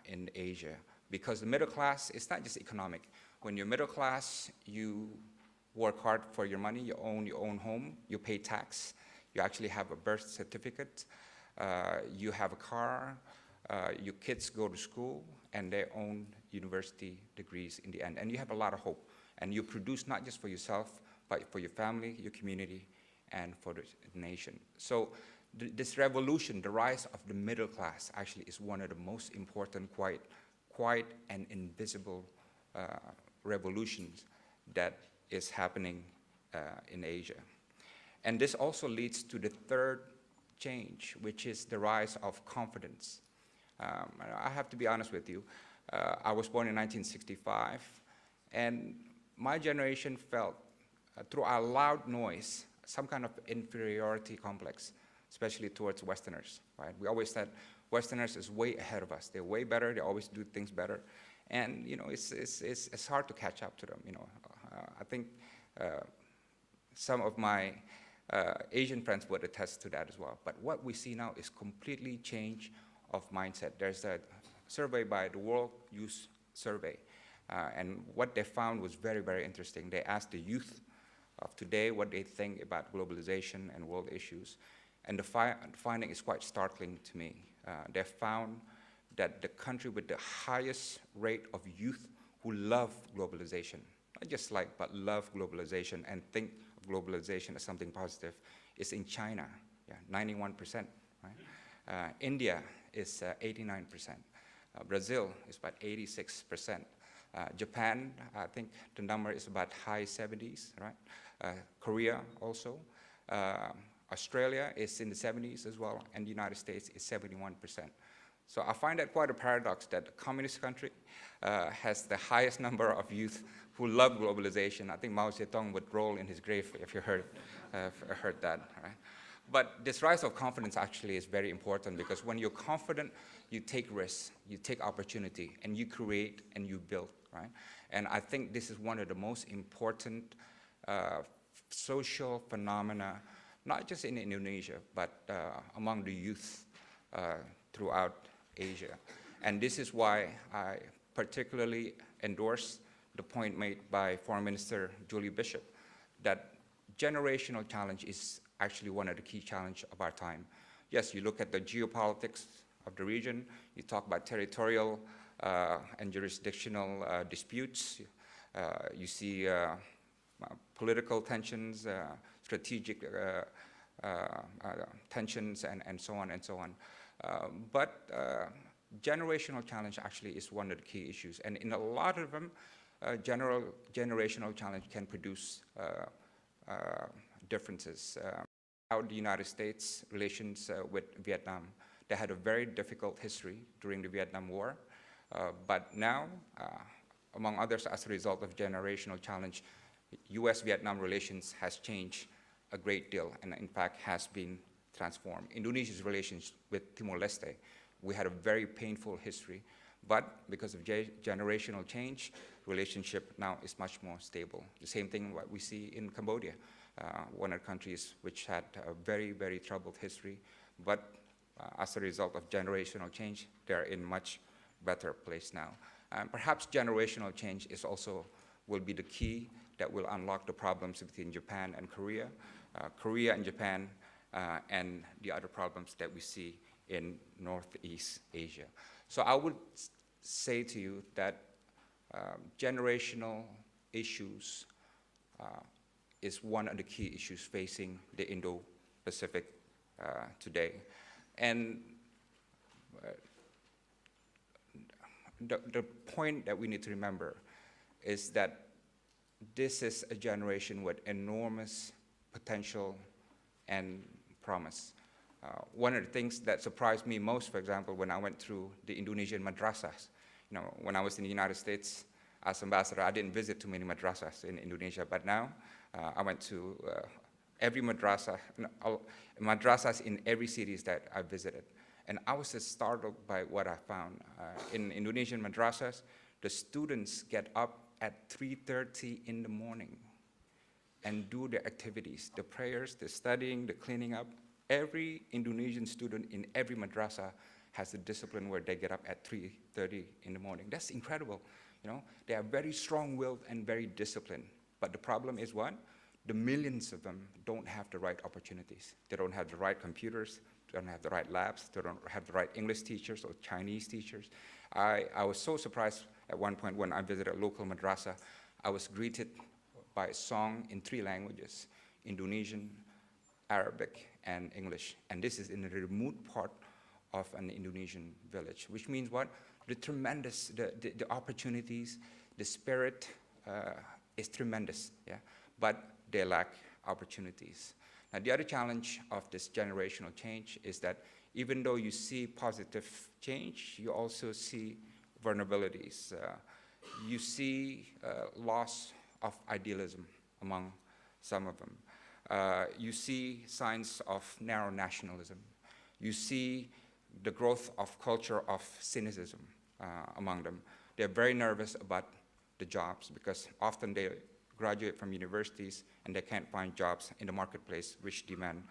in Asia. Because the middle class is not just economic. When you're middle class, you work hard for your money, you own your own home, you pay tax, you actually have a birth certificate, you have a car, your kids go to school, and they own university degrees in the end. And you have a lot of hope. And you produce not just for yourself, but for your family, your community, and for the nation. So this revolution, the rise of the middle class, actually is one of the most important, quite and invisible revolutions that is happening in Asia. And this also leads to the third change, which is the rise of confidence. I have to be honest with you. I was born in 1965, and my generation felt, through our loud noise, some kind of inferiority complex, especially towards Westerners, right? We always said Westerners is way ahead of us. They're way better. They always do things better. And, you know, it's hard to catch up to them, you know. I think some of my Asian friends would attest to that as well. But what we see now is completely change of mindset. There's a survey by the World Youth Survey, and what they found was very, very interesting. They asked the youth of today what they think about globalization and world issues, and the finding is quite startling to me. They found that the country with the highest rate of youth who love globalization, not just like, but love globalization and think of globalization as something positive, is in China, 91%. Right? India is 89%. Brazil is about 86%. Japan, I think the number is about high 70s, right? Korea also. Australia is in the 70s as well, and the United States is 71%. So I find that quite a paradox that a communist country has the highest number of youth who love globalization. I think Mao Zedong would roll in his grave if you heard that. Right? But this rise of confidence actually is very important, because when you're confident, you take risks, you take opportunity, and you create and you build. Right? And I think this is one of the most important social phenomena, not just in Indonesia, but among the youth throughout Asia. And this is why I particularly endorse the point made by Foreign Minister Julie Bishop, that generational challenge is actually one of the key challenges of our time. Yes, you look at the geopolitics of the region, you talk about territorial and jurisdictional disputes, you see political tensions, strategic tensions, and so on and so on. But generational challenge actually is one of the key issues. And in a lot of them, generational challenge can produce differences. How the United States relations with Vietnam, they had a very difficult history during the Vietnam War. But now, among others, as a result of generational challenge, US-Vietnam relations has changed a great deal, and in fact has been transformed. Indonesia's relations with Timor-Leste, we had a very painful history, but because of generational change, relationship now is much more stable. The same thing what we see in Cambodia, one of the countries which had a very, very troubled history, but as a result of generational change, they're in much better place now. Perhaps generational change is also will be the key that will unlock the problems between Japan and Korea, Korea and Japan, and the other problems that we see in Northeast Asia. So I would say to you that generational issues is one of the key issues facing the Indo-Pacific today. And the point that we need to remember is that this is a generation with enormous potential and promise. One of the things that surprised me most, for example, when I went through the Indonesian madrasas, when I was in the United States as ambassador, I didn't visit too many madrasas in Indonesia, but now I went to every madrasas in every cities that I visited. And I was just startled by what I found. In Indonesian madrasas, the students get up at 3:30 in the morning and do their activities, the prayers, the studying, the cleaning up. Every Indonesian student in every madrasa has a discipline where they get up at 3:30 in the morning. That's incredible. They are very strong-willed and very disciplined. But the problem is what? The millions of them don't have the right opportunities. They don't have the right computers, they don't have the right labs, they don't have the right English teachers or Chinese teachers. I was so surprised at one point when I visited a local madrasa. I was greeted by a song in 3 languages, Indonesian, Arabic, and English. And this is in a remote part of an Indonesian village, which means what? The tremendous, the opportunities, the spirit is tremendous, but they lack opportunities. Now, the other challenge of this generational change is that even though you see positive change, you also see vulnerabilities. You see loss of idealism among some of them. You see signs of narrow nationalism. You see the growth of culture of cynicism among them. They're very nervous about the jobs because often they graduate from universities and they can't find jobs in the marketplace which demand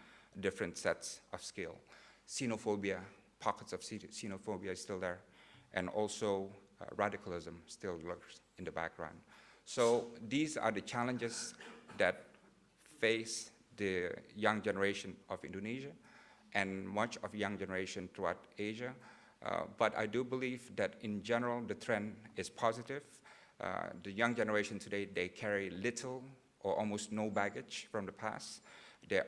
different sets of skill. Xenophobia, pockets of xenophobia is still there, and also radicalism still lurks in the background. So these are the challenges that face the young generation of Indonesia and much of young generation throughout Asia. But I do believe that in general the trend is positive. The young generation today, they carry little or almost no baggage from the past. They're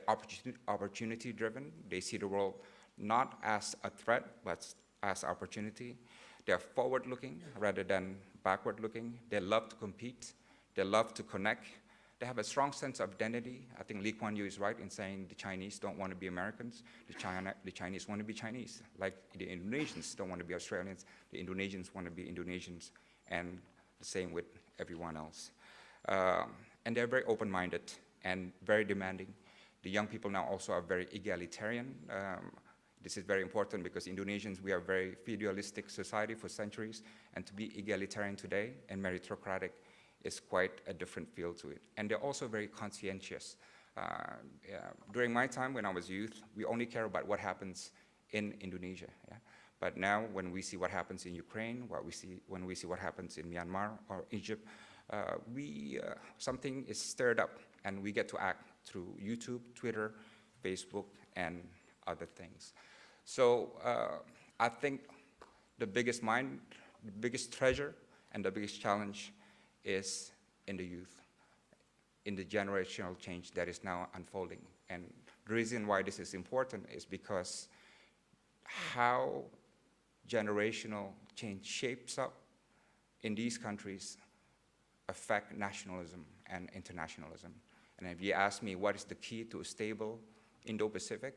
opportunity driven. They see the world not as a threat, but as opportunity. They're forward looking rather than backward looking. They love to compete. They love to connect. They have a strong sense of identity. I think Lee Kuan Yew is right in saying the Chinese don't want to be Americans. The Chinese want to be Chinese. Like the Indonesians don't want to be Australians. The Indonesians want to be Indonesians, and the same with everyone else. And they're very open-minded and very demanding. The young people now also are very egalitarian. This is very important because Indonesians, we are a very feudalistic society for centuries, and to be egalitarian today and meritocratic is quite a different feel to it. And they're also very conscientious. During my time when I was youth, we only care about what happens in Indonesia. Yeah? But now when we see what happens in Ukraine, when we see what happens in Myanmar or Egypt, something is stirred up and we get to act through YouTube, Twitter, Facebook, and other things. So I think the biggest treasure and the biggest challenge is in the youth, in the generational change that is now unfolding. And the reason why this is important is because how generational change shapes up in these countries affect nationalism and internationalism. And if you ask me what is the key to a stable Indo-Pacific,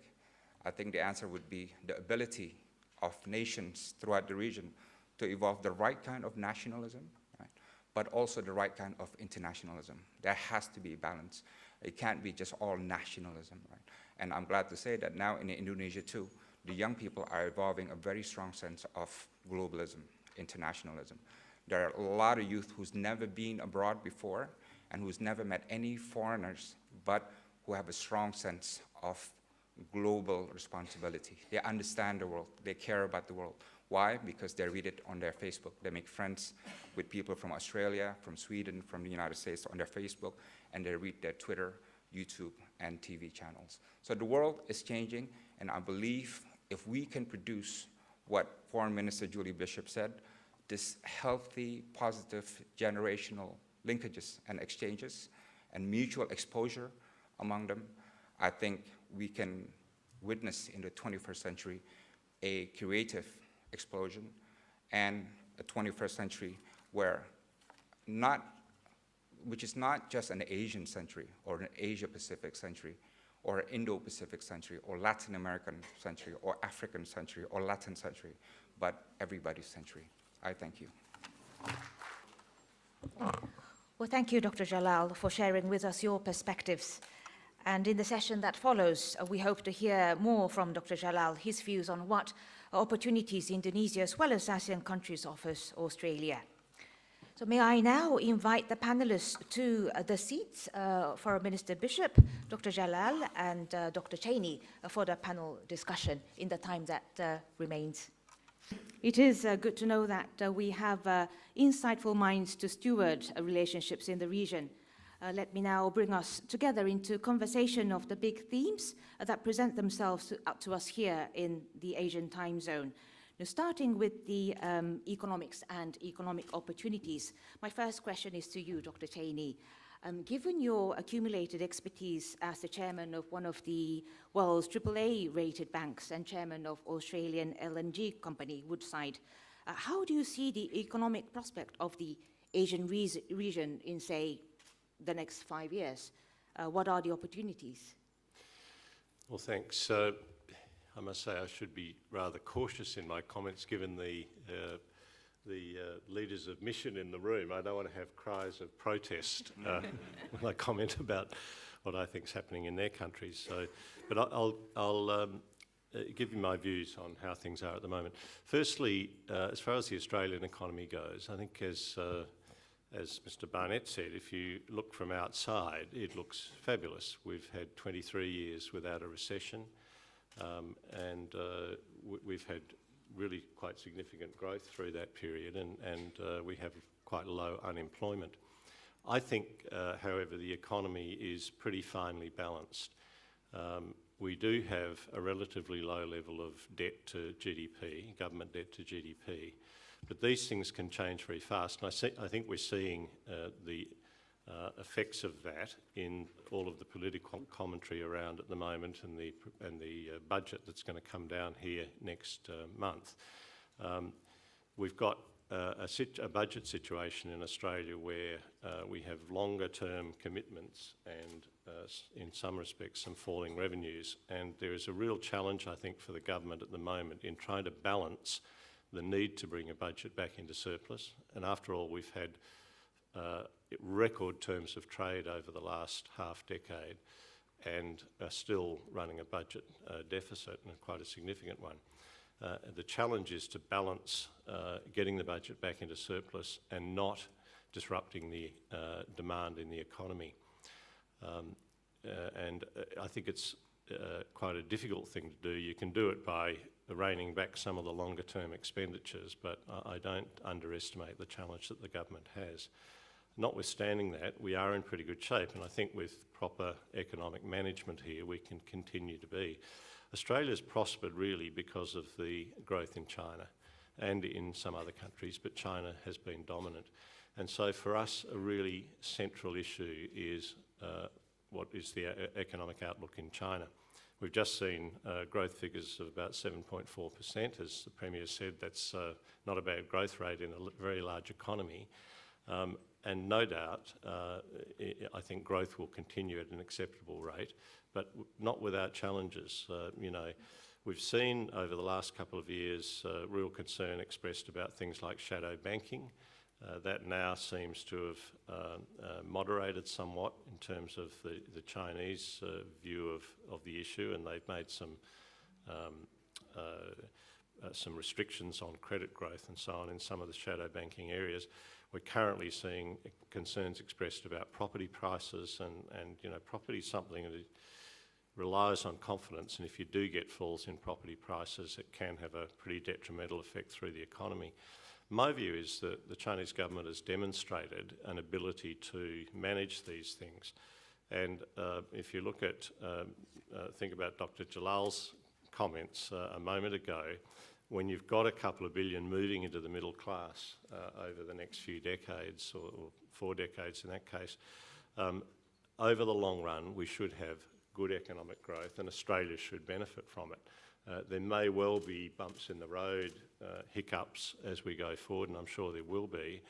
I think the answer would be the ability of nations throughout the region to evolve the right kind of nationalism, right, but also the right kind of internationalism. There has to be balance. It can't be just all nationalism, right? And I'm glad to say that now in Indonesia too, the young people are evolving a very strong sense of globalism, internationalism. There are a lot of youth who's never been abroad before and who's never met any foreigners, but who have a strong sense of global responsibility. They understand the world. They care about the world. Why? Because they read it on their Facebook. They make friends with people from Australia, from Sweden, from the United States on their Facebook, and they read their Twitter, YouTube, and TV channels. So the world is changing, and I believe if we can produce what Foreign Minister Julie Bishop said, this healthy, positive, generational linkages and exchanges and mutual exposure among them, I think we can witness in the 21st century a creative explosion and a 21st century which is not just an Asian century or an Asia-Pacific century or an Indo-Pacific century or Latin American century or African century or Latin century, but everybody's century. I thank you. Well, thank you, Dr. Jalal, for sharing with us your perspectives. And in the session that follows, we hope to hear more from Dr. Jalal, his views on what opportunities Indonesia as well as ASEAN countries offers Australia. So may I now invite the panelists to the seats, Foreign Minister Bishop, Dr. Jalal, and Dr. Cheney for the panel discussion in the time that remains. It is good to know that we have insightful minds to steward relationships in the region. Let me now bring us together into conversation of the big themes that present themselves to us here in the Asian time zone. Now, starting with the economics and economic opportunities, my first question is to you, Dr. Cheney. Given your accumulated expertise as the chairman of one of the world's AAA-rated banks and chairman of Australian LNG company Woodside, how do you see the economic prospect of the Asian region in, say, the next 5 years? What are the opportunities? Well, thanks. I must say I should be rather cautious in my comments given the leaders of mission in the room. I don't want to have cries of protest when I comment about what I think is happening in their countries. So, but I'll give you my views on how things are at the moment. Firstly, as far as the Australian economy goes, I think as as Mr Barnett said, if you look from outside, it looks fabulous. We've had 23 years without a recession, and we've had really quite significant growth through that period, and we have quite low unemployment. I think, however, the economy is pretty finely balanced. We do have a relatively low level of debt to GDP, government debt to GDP, but these things can change very fast, and I think we're seeing the effects of that in all of the political commentary around at the moment and the budget that's going to come down here next month. We've got a budget situation in Australia where we have longer term commitments and in some respects some falling revenues, and there is a real challenge, I think, for the government at the moment in trying to balance the need to bring a budget back into surplus. And after all, we've had record terms of trade over the last half decade and are still running a budget deficit, and quite a significant one. The challenge is to balance getting the budget back into surplus and not disrupting the demand in the economy. And I think it's quite a difficult thing to do. You can do it by reining back some of the longer term expenditures, but I don't underestimate the challenge that the government has. Notwithstanding that, we are in pretty good shape, and I think with proper economic management here we can continue to be. Australia's prospered really because of the growth in China and in some other countries, but China has been dominant. And so for us, a really central issue is what is the economic outlook in China. We've just seen growth figures of about 7.4%. As the Premier said, that's not a bad growth rate in a very large economy. And no doubt, I think growth will continue at an acceptable rate, but not without challenges. You know, we've seen over the last couple of years real concern expressed about things like shadow banking. That now seems to have moderated somewhat in terms of the Chinese view of the issue, and they've made some restrictions on credit growth and so on in some of the shadow banking areas. We're currently seeing concerns expressed about property prices, and you know, property is something that relies on confidence, and if you do get falls in property prices, it can have a pretty detrimental effect through the economy. My view is that the Chinese government has demonstrated an ability to manage these things, and if you look at, think about Dr. Jalal's comments a moment ago, when you've got a couple of billion moving into the middle class over the next few decades, or 4 decades in that case, over the long run we should have good economic growth, and Australia should benefit from it. There may well be bumps in the road, hiccups as we go forward, and I'm sure there will be,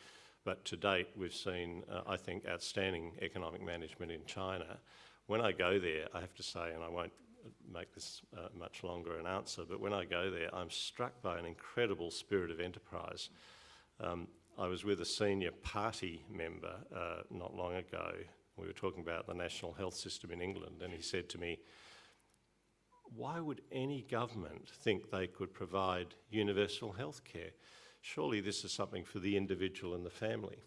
but to date we've seen, I think, outstanding economic management in China. When I go there, I have to say, and I won't make this much longer an answer, but when I go there, I'm struck by an incredible spirit of enterprise. I was with a senior party member not long ago. We were talking about the national health system in England, and he said to me, "Why would any government think they could provide universal health care? Surely this is something for the individual and the family."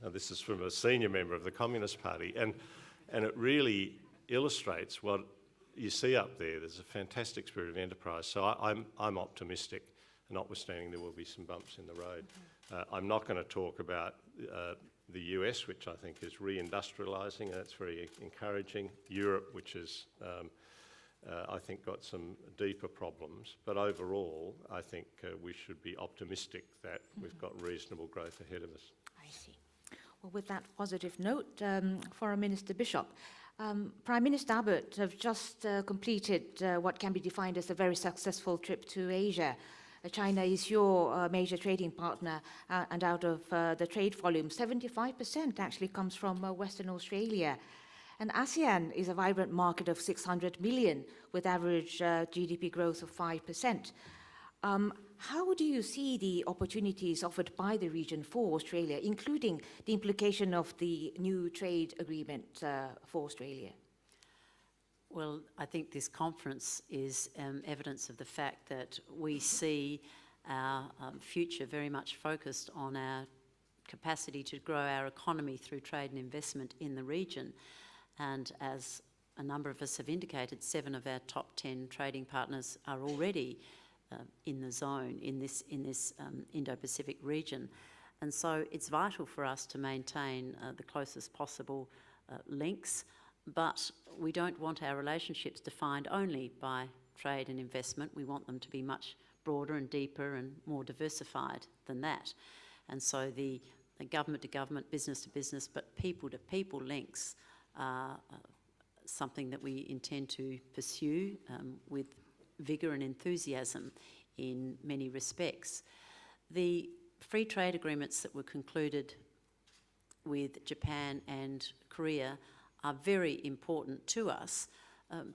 Now, this is from a senior member of the Communist Party, and it really illustrates what you see up there. There's a fantastic spirit of enterprise. So I'm optimistic, notwithstanding there will be some bumps in the road. I'm not going to talk about the US, which I think is reindustrialising, and that's very encouraging. Europe, which is, I think, got some deeper problems. But overall, I think we should be optimistic that we've got reasonable growth ahead of us. I see. Well, with that positive note, Foreign Minister Bishop, Prime Minister Abbott have just completed what can be defined as a very successful trip to Asia. China is your major trading partner, and out of the trade volume, 75% actually comes from Western Australia. And ASEAN is a vibrant market of 600 million with average GDP growth of 5%. How do you see the opportunities offered by the region for Australia, including the implication of the new trade agreement for Australia? Well, I think this conference is evidence of the fact that we see our future very much focused on our capacity to grow our economy through trade and investment in the region. And as a number of us have indicated, 7 of our top 10 trading partners are already in the zone, in this Indo-Pacific region. And so it's vital for us to maintain the closest possible links, but we don't want our relationships defined only by trade and investment. We want them to be much broader and deeper and more diversified than that. And so the government-to-government, business-to-business, but people-to-people links are something that we intend to pursue with vigour and enthusiasm in many respects. The free trade agreements that were concluded with Japan and Korea are very important to us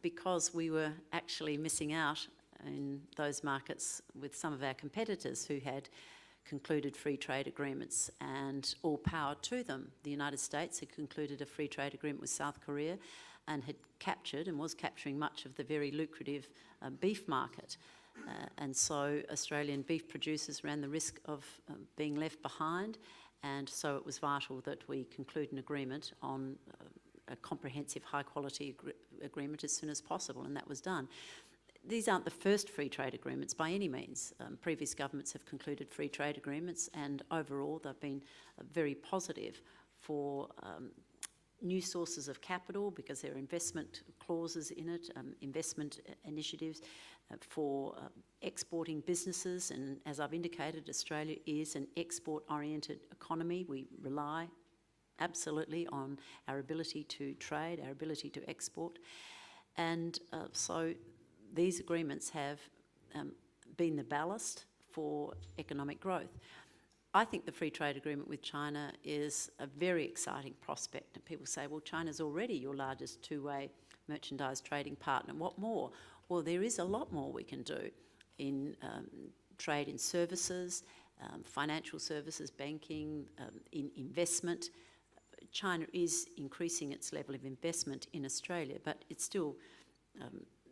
because we were actually missing out in those markets with some of our competitors who had concluded free trade agreements, and all power to them. The United States had concluded a free trade agreement with South Korea and had captured and was capturing much of the very lucrative beef market. And so Australian beef producers ran the risk of being left behind, and so it was vital that we conclude an agreement on a comprehensive high-quality agreement as soon as possible, and that was done. These aren't the first free trade agreements by any means. Previous governments have concluded free trade agreements, and overall they've been very positive for new sources of capital because there are investment clauses in it, investment initiatives for exporting businesses. And as I've indicated, Australia is an export-oriented economy. We rely absolutely on our ability to trade, our ability to export. And so these agreements have been the ballast for economic growth. I think the free trade agreement with China is a very exciting prospect. And people say, well, China's already your largest two-way merchandise trading partner. What more? Well, there is a lot more we can do in trade in services, financial services, banking, in investment. China is increasing its level of investment in Australia, but it's still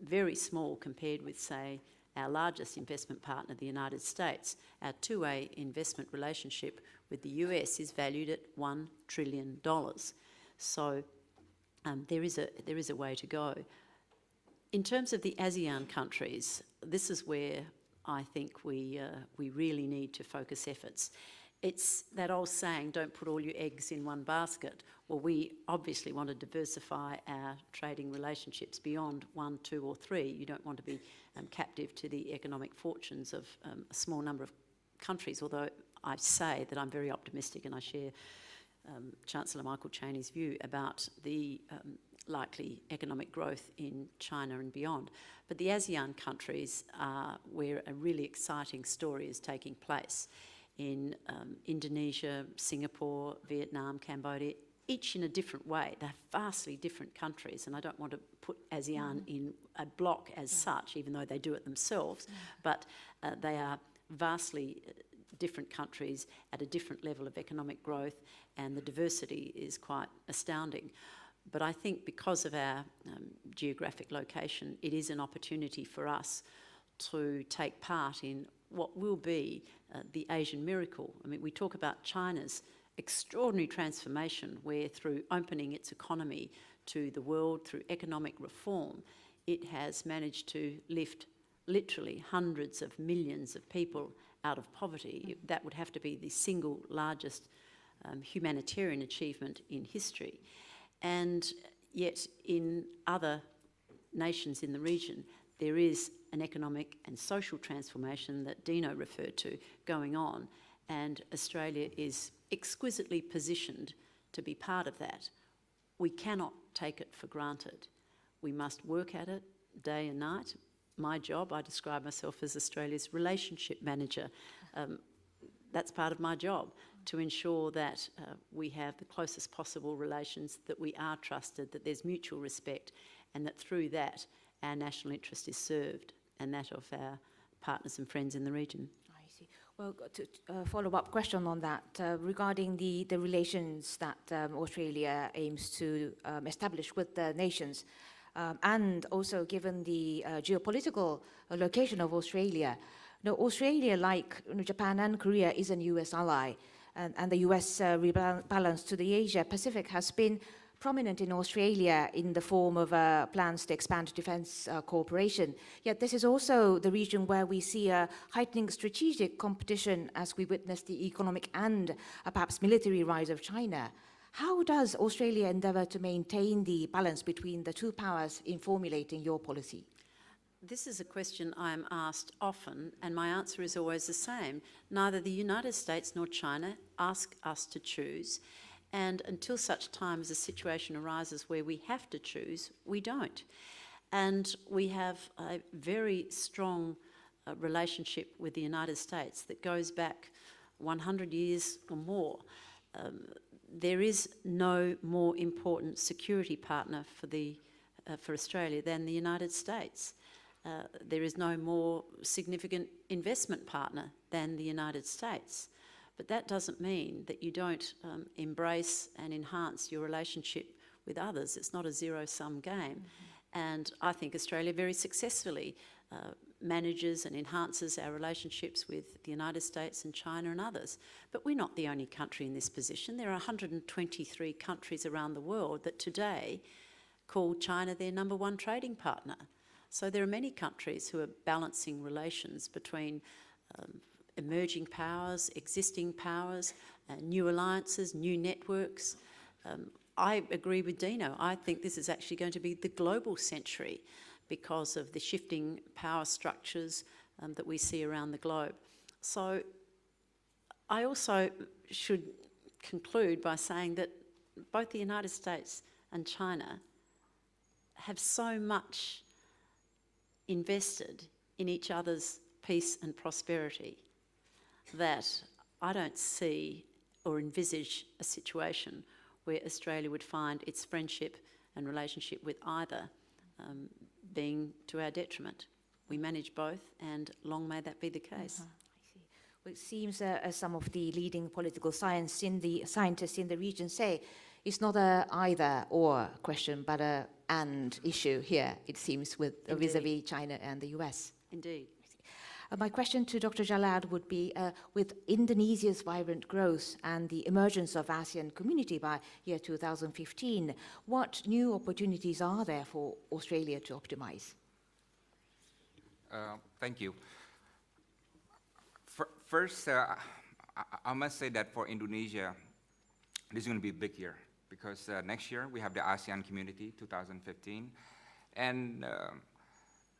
very small compared with, say, our largest investment partner, the United States. Our two-way investment relationship with the US is valued at $1 trillion. So there is a way to go. In terms of the ASEAN countries, this is where I think we really need to focus efforts. It's that old saying, don't put all your eggs in one basket. Well, we obviously want to diversify our trading relationships beyond 1, 2 or 3. You don't want to be captive to the economic fortunes of a small number of countries, although I say that I'm very optimistic and I share Chancellor Michael Chaney's view about the likely economic growth in China and beyond. But the ASEAN countries are where a really exciting story is taking place. In Indonesia, Singapore, Vietnam, Cambodia, each in a different way. They're vastly different countries, and I don't want to put ASEAN in a block as such, even though they do it themselves, but they are vastly different countries at a different level of economic growth, and the diversity is quite astounding. But I think because of our geographic location, it is an opportunity for us to take part in what will be the Asian miracle. I mean, we talk about China's extraordinary transformation where through opening its economy to the world, through economic reform, it has managed to lift literally hundreds of millions of people out of poverty. That would have to be the single largest humanitarian achievement in history. And yet in other nations in the region, there is an economic and social transformation that Dino referred to going on, and Australia is exquisitely positioned to be part of that. We cannot take it for granted. We must work at it day and night. My job, I describe myself as Australia's relationship manager. That's part of my job, to ensure that we have the closest possible relations, that we are trusted, that there's mutual respect, and that through that our national interest is served and that of our partners and friends in the region. I see. Well, to follow-up question on that, regarding the relations that Australia aims to establish with the nations, and also given the geopolitical location of Australia. Now, Australia, like Japan and Korea, is an US ally. and the US rebalance to the Asia-Pacific has been prominent in Australia in the form of plans to expand defence cooperation. Yet this is also the region where we see a heightening strategic competition as we witness the economic and perhaps military rise of China. How does Australia endeavour to maintain the balance between the two powers in formulating your policy? This is a question I am asked often, and my answer is always the same. Neither the United States nor China ask us to choose, and until such time as a situation arises where we have to choose, we don't. And we have a very strong relationship with the United States that goes back 100 years or more. There is no more important security partner for Australia than the United States. There is no more significant investment partner than the United States. But that doesn't mean that you don't embrace and enhance your relationship with others. It's not a zero-sum game. And I think Australia very successfully manages and enhances our relationships with the United States and China and others. But we're not the only country in this position. There are 123 countries around the world that today call China their number one trading partner. So there are many countries who are balancing relations between emerging powers, existing powers, new alliances, new networks. I agree with Dino. I think this is actually going to be the global century because of the shifting power structures that we see around the globe. So I also should conclude by saying that both the United States and China have so much invested in each other's peace and prosperity that I don't see or envisage a situation where Australia would find its friendship and relationship with either being to our detriment. We manage both, and long may that be the case. I see. Well, it seems, as some of the leading political scientists in the region say, it's not a either-or question, but a and issue here, it seems, with vis-a-vis China and the US. Indeed. My question to Dr. Jalad would be, with Indonesia's vibrant growth and the emergence of ASEAN community by year 2015, what new opportunities are there for Australia to optimize? Thank you. First, I must say that for Indonesia, this is going to be a big year because next year we have the ASEAN community, 2015, and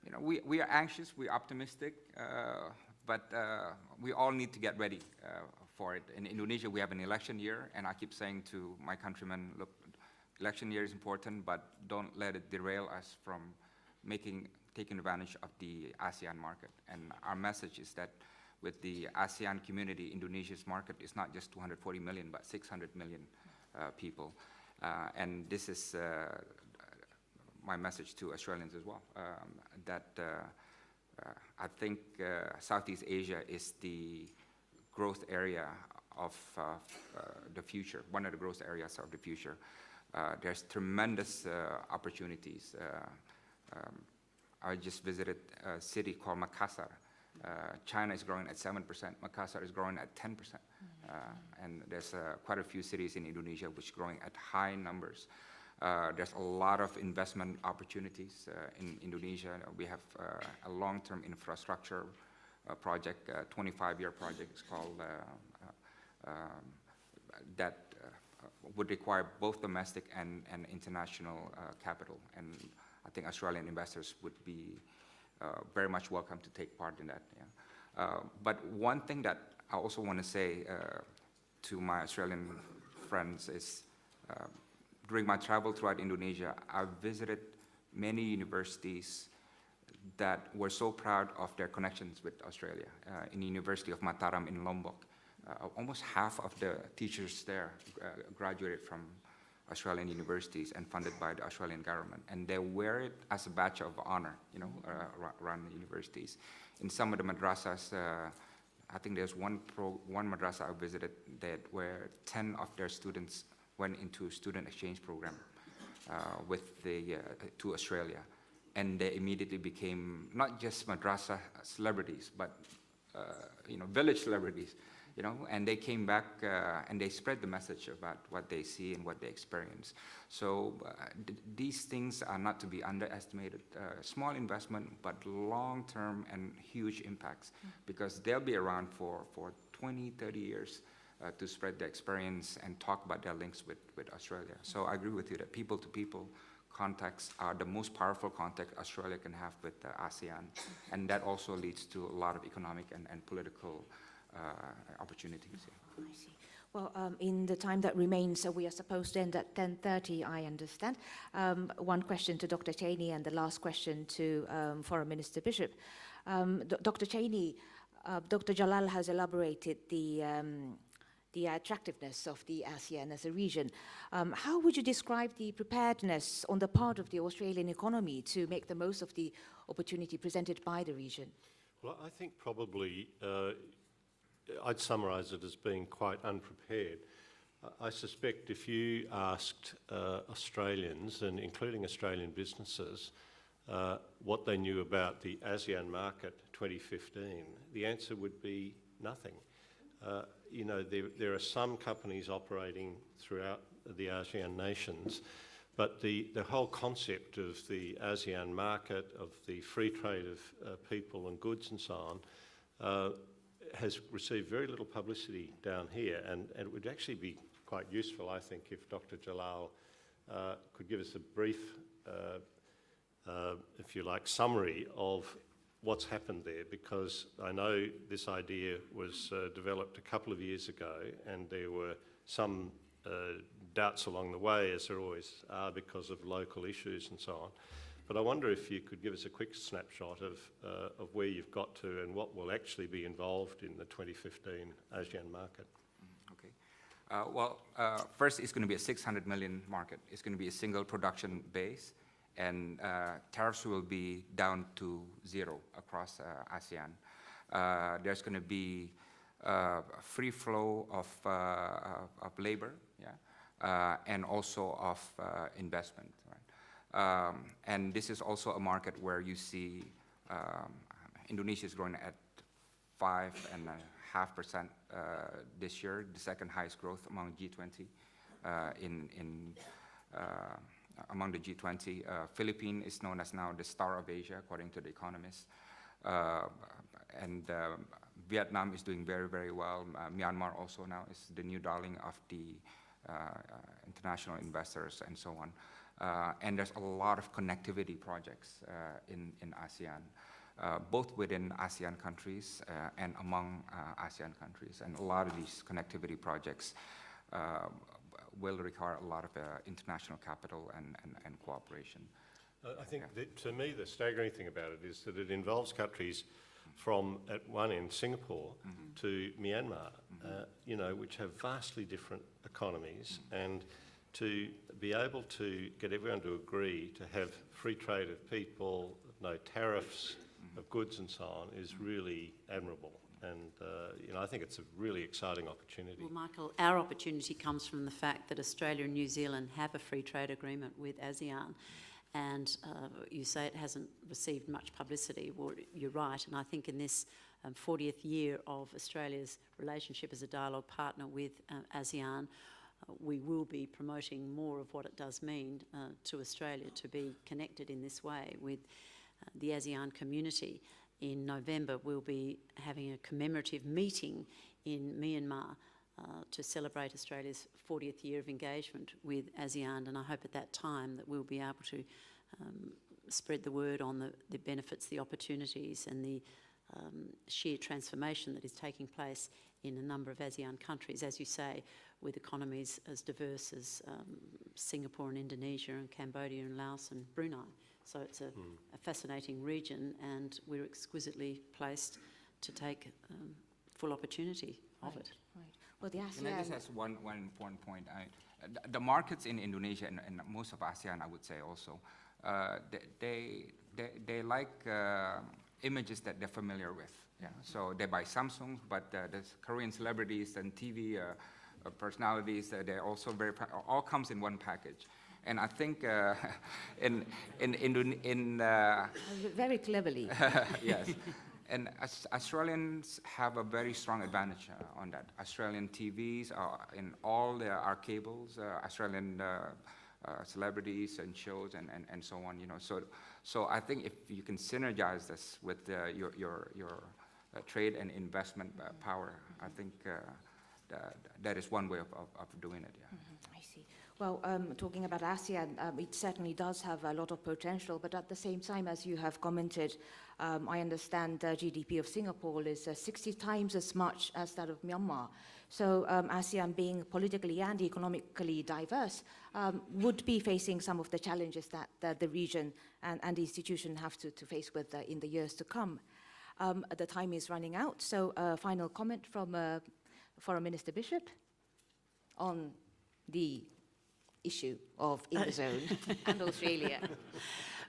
you know, we are anxious, we're optimistic, but we all need to get ready for it. In Indonesia, we have an election year, and I keep saying to my countrymen, look, election year is important, but don't let it derail us from taking advantage of the ASEAN market. And our message is that with the ASEAN community, Indonesia's market is not just 240 million, but 600 million people. And this is my message to Australians as well, that I think Southeast Asia is the growth area of the future, one of the growth areas of the future. There's tremendous opportunities. I just visited a city called Makassar. China is growing at 7%, Makassar is growing at 10%. And there's quite a few cities in Indonesia which are growing at high numbers. There's a lot of investment opportunities in Indonesia. We have a long-term infrastructure project, a 25-year project. It's called that would require both domestic and international capital. And I think Australian investors would be very much welcome to take part in that. Yeah. But one thing that I also want to say to my Australian friends is, during my travel throughout Indonesia, I visited many universities that were so proud of their connections with Australia. In the University of Mataram in Lombok, almost half of the teachers there graduated from Australian universities and funded by the Australian government. And they wear it as a badge of honor, you know, around the universities. In some of the madrasas, I think there's one madrasa I visited that where 10 of their students went into a student exchange program to Australia. And they immediately became not just madrasa celebrities, but village celebrities, and they came back and they spread the message about what they see and what they experience. So these things are not to be underestimated. Small investment, but long-term and huge impacts, because they'll be around for 20, 30 years to spread the experience and talk about their links with Australia. So I agree with you that people-to-people contacts are the most powerful contact Australia can have with ASEAN, and that also leads to a lot of economic and political opportunities. I see. Well, in the time that remains, we are supposed to end at 10:30, I understand. One question to Dr. Cheney and the last question to Foreign Minister Bishop. Dr. Cheney, Dr. Jalal has elaborated the attractiveness of the ASEAN as a region. How would you describe the preparedness on the part of the Australian economy to make the most of the opportunity presented by the region? Well, I think probably I'd summarise it as being quite unprepared. I suspect if you asked Australians, and including Australian businesses, what they knew about the ASEAN Market 2015, the answer would be nothing. There are some companies operating throughout the ASEAN nations, but the whole concept of the ASEAN market, of the free trade of people and goods and so on, has received very little publicity down here, and it would actually be quite useful, I think, if Dr. Jalal could give us a brief, if you like, summary of what's happened there, because I know this idea was developed a couple of years ago, and there were some doubts along the way, as there always are, because of local issues and so on. But I wonder if you could give us a quick snapshot of where you've got to and what will actually be involved in the 2015 ASEAN market. Okay. First, it's going to be a 600 million market. It's going to be a single production base, and tariffs will be down to 0 across ASEAN. There's going to be free flow of labor, and also of investment. Right? And this is also a market where you see Indonesia is growing at 5.5% this year, the second highest growth among G20 among the G20. Philippines is known as now the star of Asia, according to The Economist. And Vietnam is doing very, very well. Myanmar also now is the new darling of the international investors and so on. And there's a lot of connectivity projects in ASEAN, both within ASEAN countries and among ASEAN countries. And a lot of these connectivity projects will require a lot of international capital and cooperation. I think that, to me, the staggering thing about it is that it involves countries from, at one end, Singapore to Myanmar, which have vastly different economies, and to be able to get everyone to agree to have free trade of people, no tariffs of goods and so on, is really admirable. And I think it's a really exciting opportunity. Well, Michael, our opportunity comes from the fact that Australia and New Zealand have a free trade agreement with ASEAN. And you say it hasn't received much publicity. Well, you're right. And I think in this 40th year of Australia's relationship as a dialogue partner with ASEAN, we will be promoting more of what it does mean to Australia to be connected in this way with the ASEAN community. In November, we'll be having a commemorative meeting in Myanmar to celebrate Australia's 40th year of engagement with ASEAN, and I hope at that time that we'll be able to spread the word on the benefits, the opportunities, and the sheer transformation that is taking place in a number of ASEAN countries, as you say, with economies as diverse as Singapore and Indonesia and Cambodia and Laos and Brunei. So it's a fascinating region, and we're exquisitely placed to take full opportunity of it. Right. Well, the ASEAN... Can I just ask one important point? The markets in Indonesia and most of ASEAN, I would say also, they like images that they're familiar with. Yeah. So they buy Samsungs, but there's Korean celebrities and TV personalities, they're also all comes in one package. And I think in very cleverly. Yes. And Australians have a very strong advantage on that. Australian TVs are in all our cables, Australian celebrities and shows and so on. You know, so I think if you can synergize this with your trade and investment power, I think that is one way of doing it. Yeah. I see. Well, talking about ASEAN, it certainly does have a lot of potential, but at the same time, as you have commented, I understand the GDP of Singapore is 60 times as much as that of Myanmar. So ASEAN, being politically and economically diverse, would be facing some of the challenges that the region and the institution have to face with in the years to come. The time is running out, so final comment from Foreign Minister Bishop on the issue of in the zone and Australia.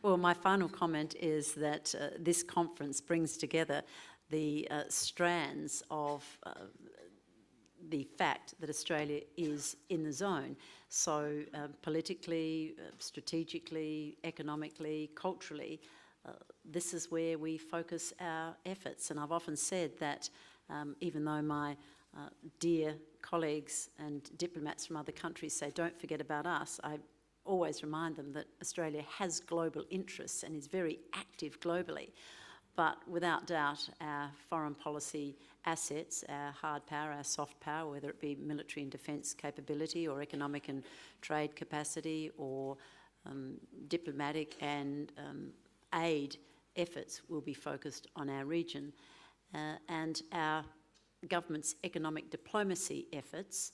Well, my final comment is that this conference brings together the strands of the fact that Australia is in the zone. So politically, strategically, economically, culturally, this is where we focus our efforts. And I've often said that even though my dear colleagues and diplomats from other countries say, don't forget about us, I always remind them that Australia has global interests and is very active globally. But without doubt, our foreign policy assets, our hard power, our soft power, whether it be military and defence capability or economic and trade capacity or diplomatic and aid efforts, will be focused on our region. And our government's economic diplomacy efforts,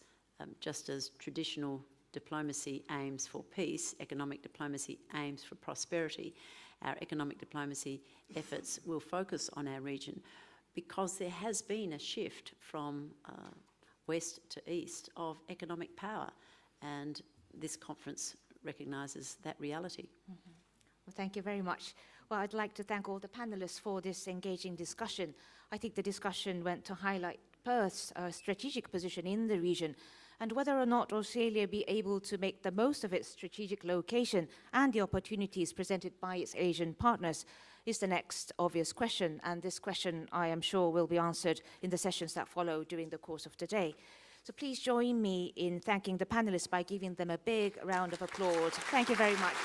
just as traditional diplomacy aims for peace, economic diplomacy aims for prosperity, our economic diplomacy efforts will focus on our region because there has been a shift from west to east of economic power, and this conference recognises that reality. Mm-hmm. Well, thank you very much. Well, I'd like to thank all the panellists for this engaging discussion. I think the discussion went to highlight Perth's strategic position in the region and whether or not Australia be able to make the most of its strategic location and the opportunities presented by its Asian partners is the next obvious question. And this question, I am sure, will be answered in the sessions that follow during the course of today. So please join me in thanking the panelists by giving them a big round of applause. Thank you very much.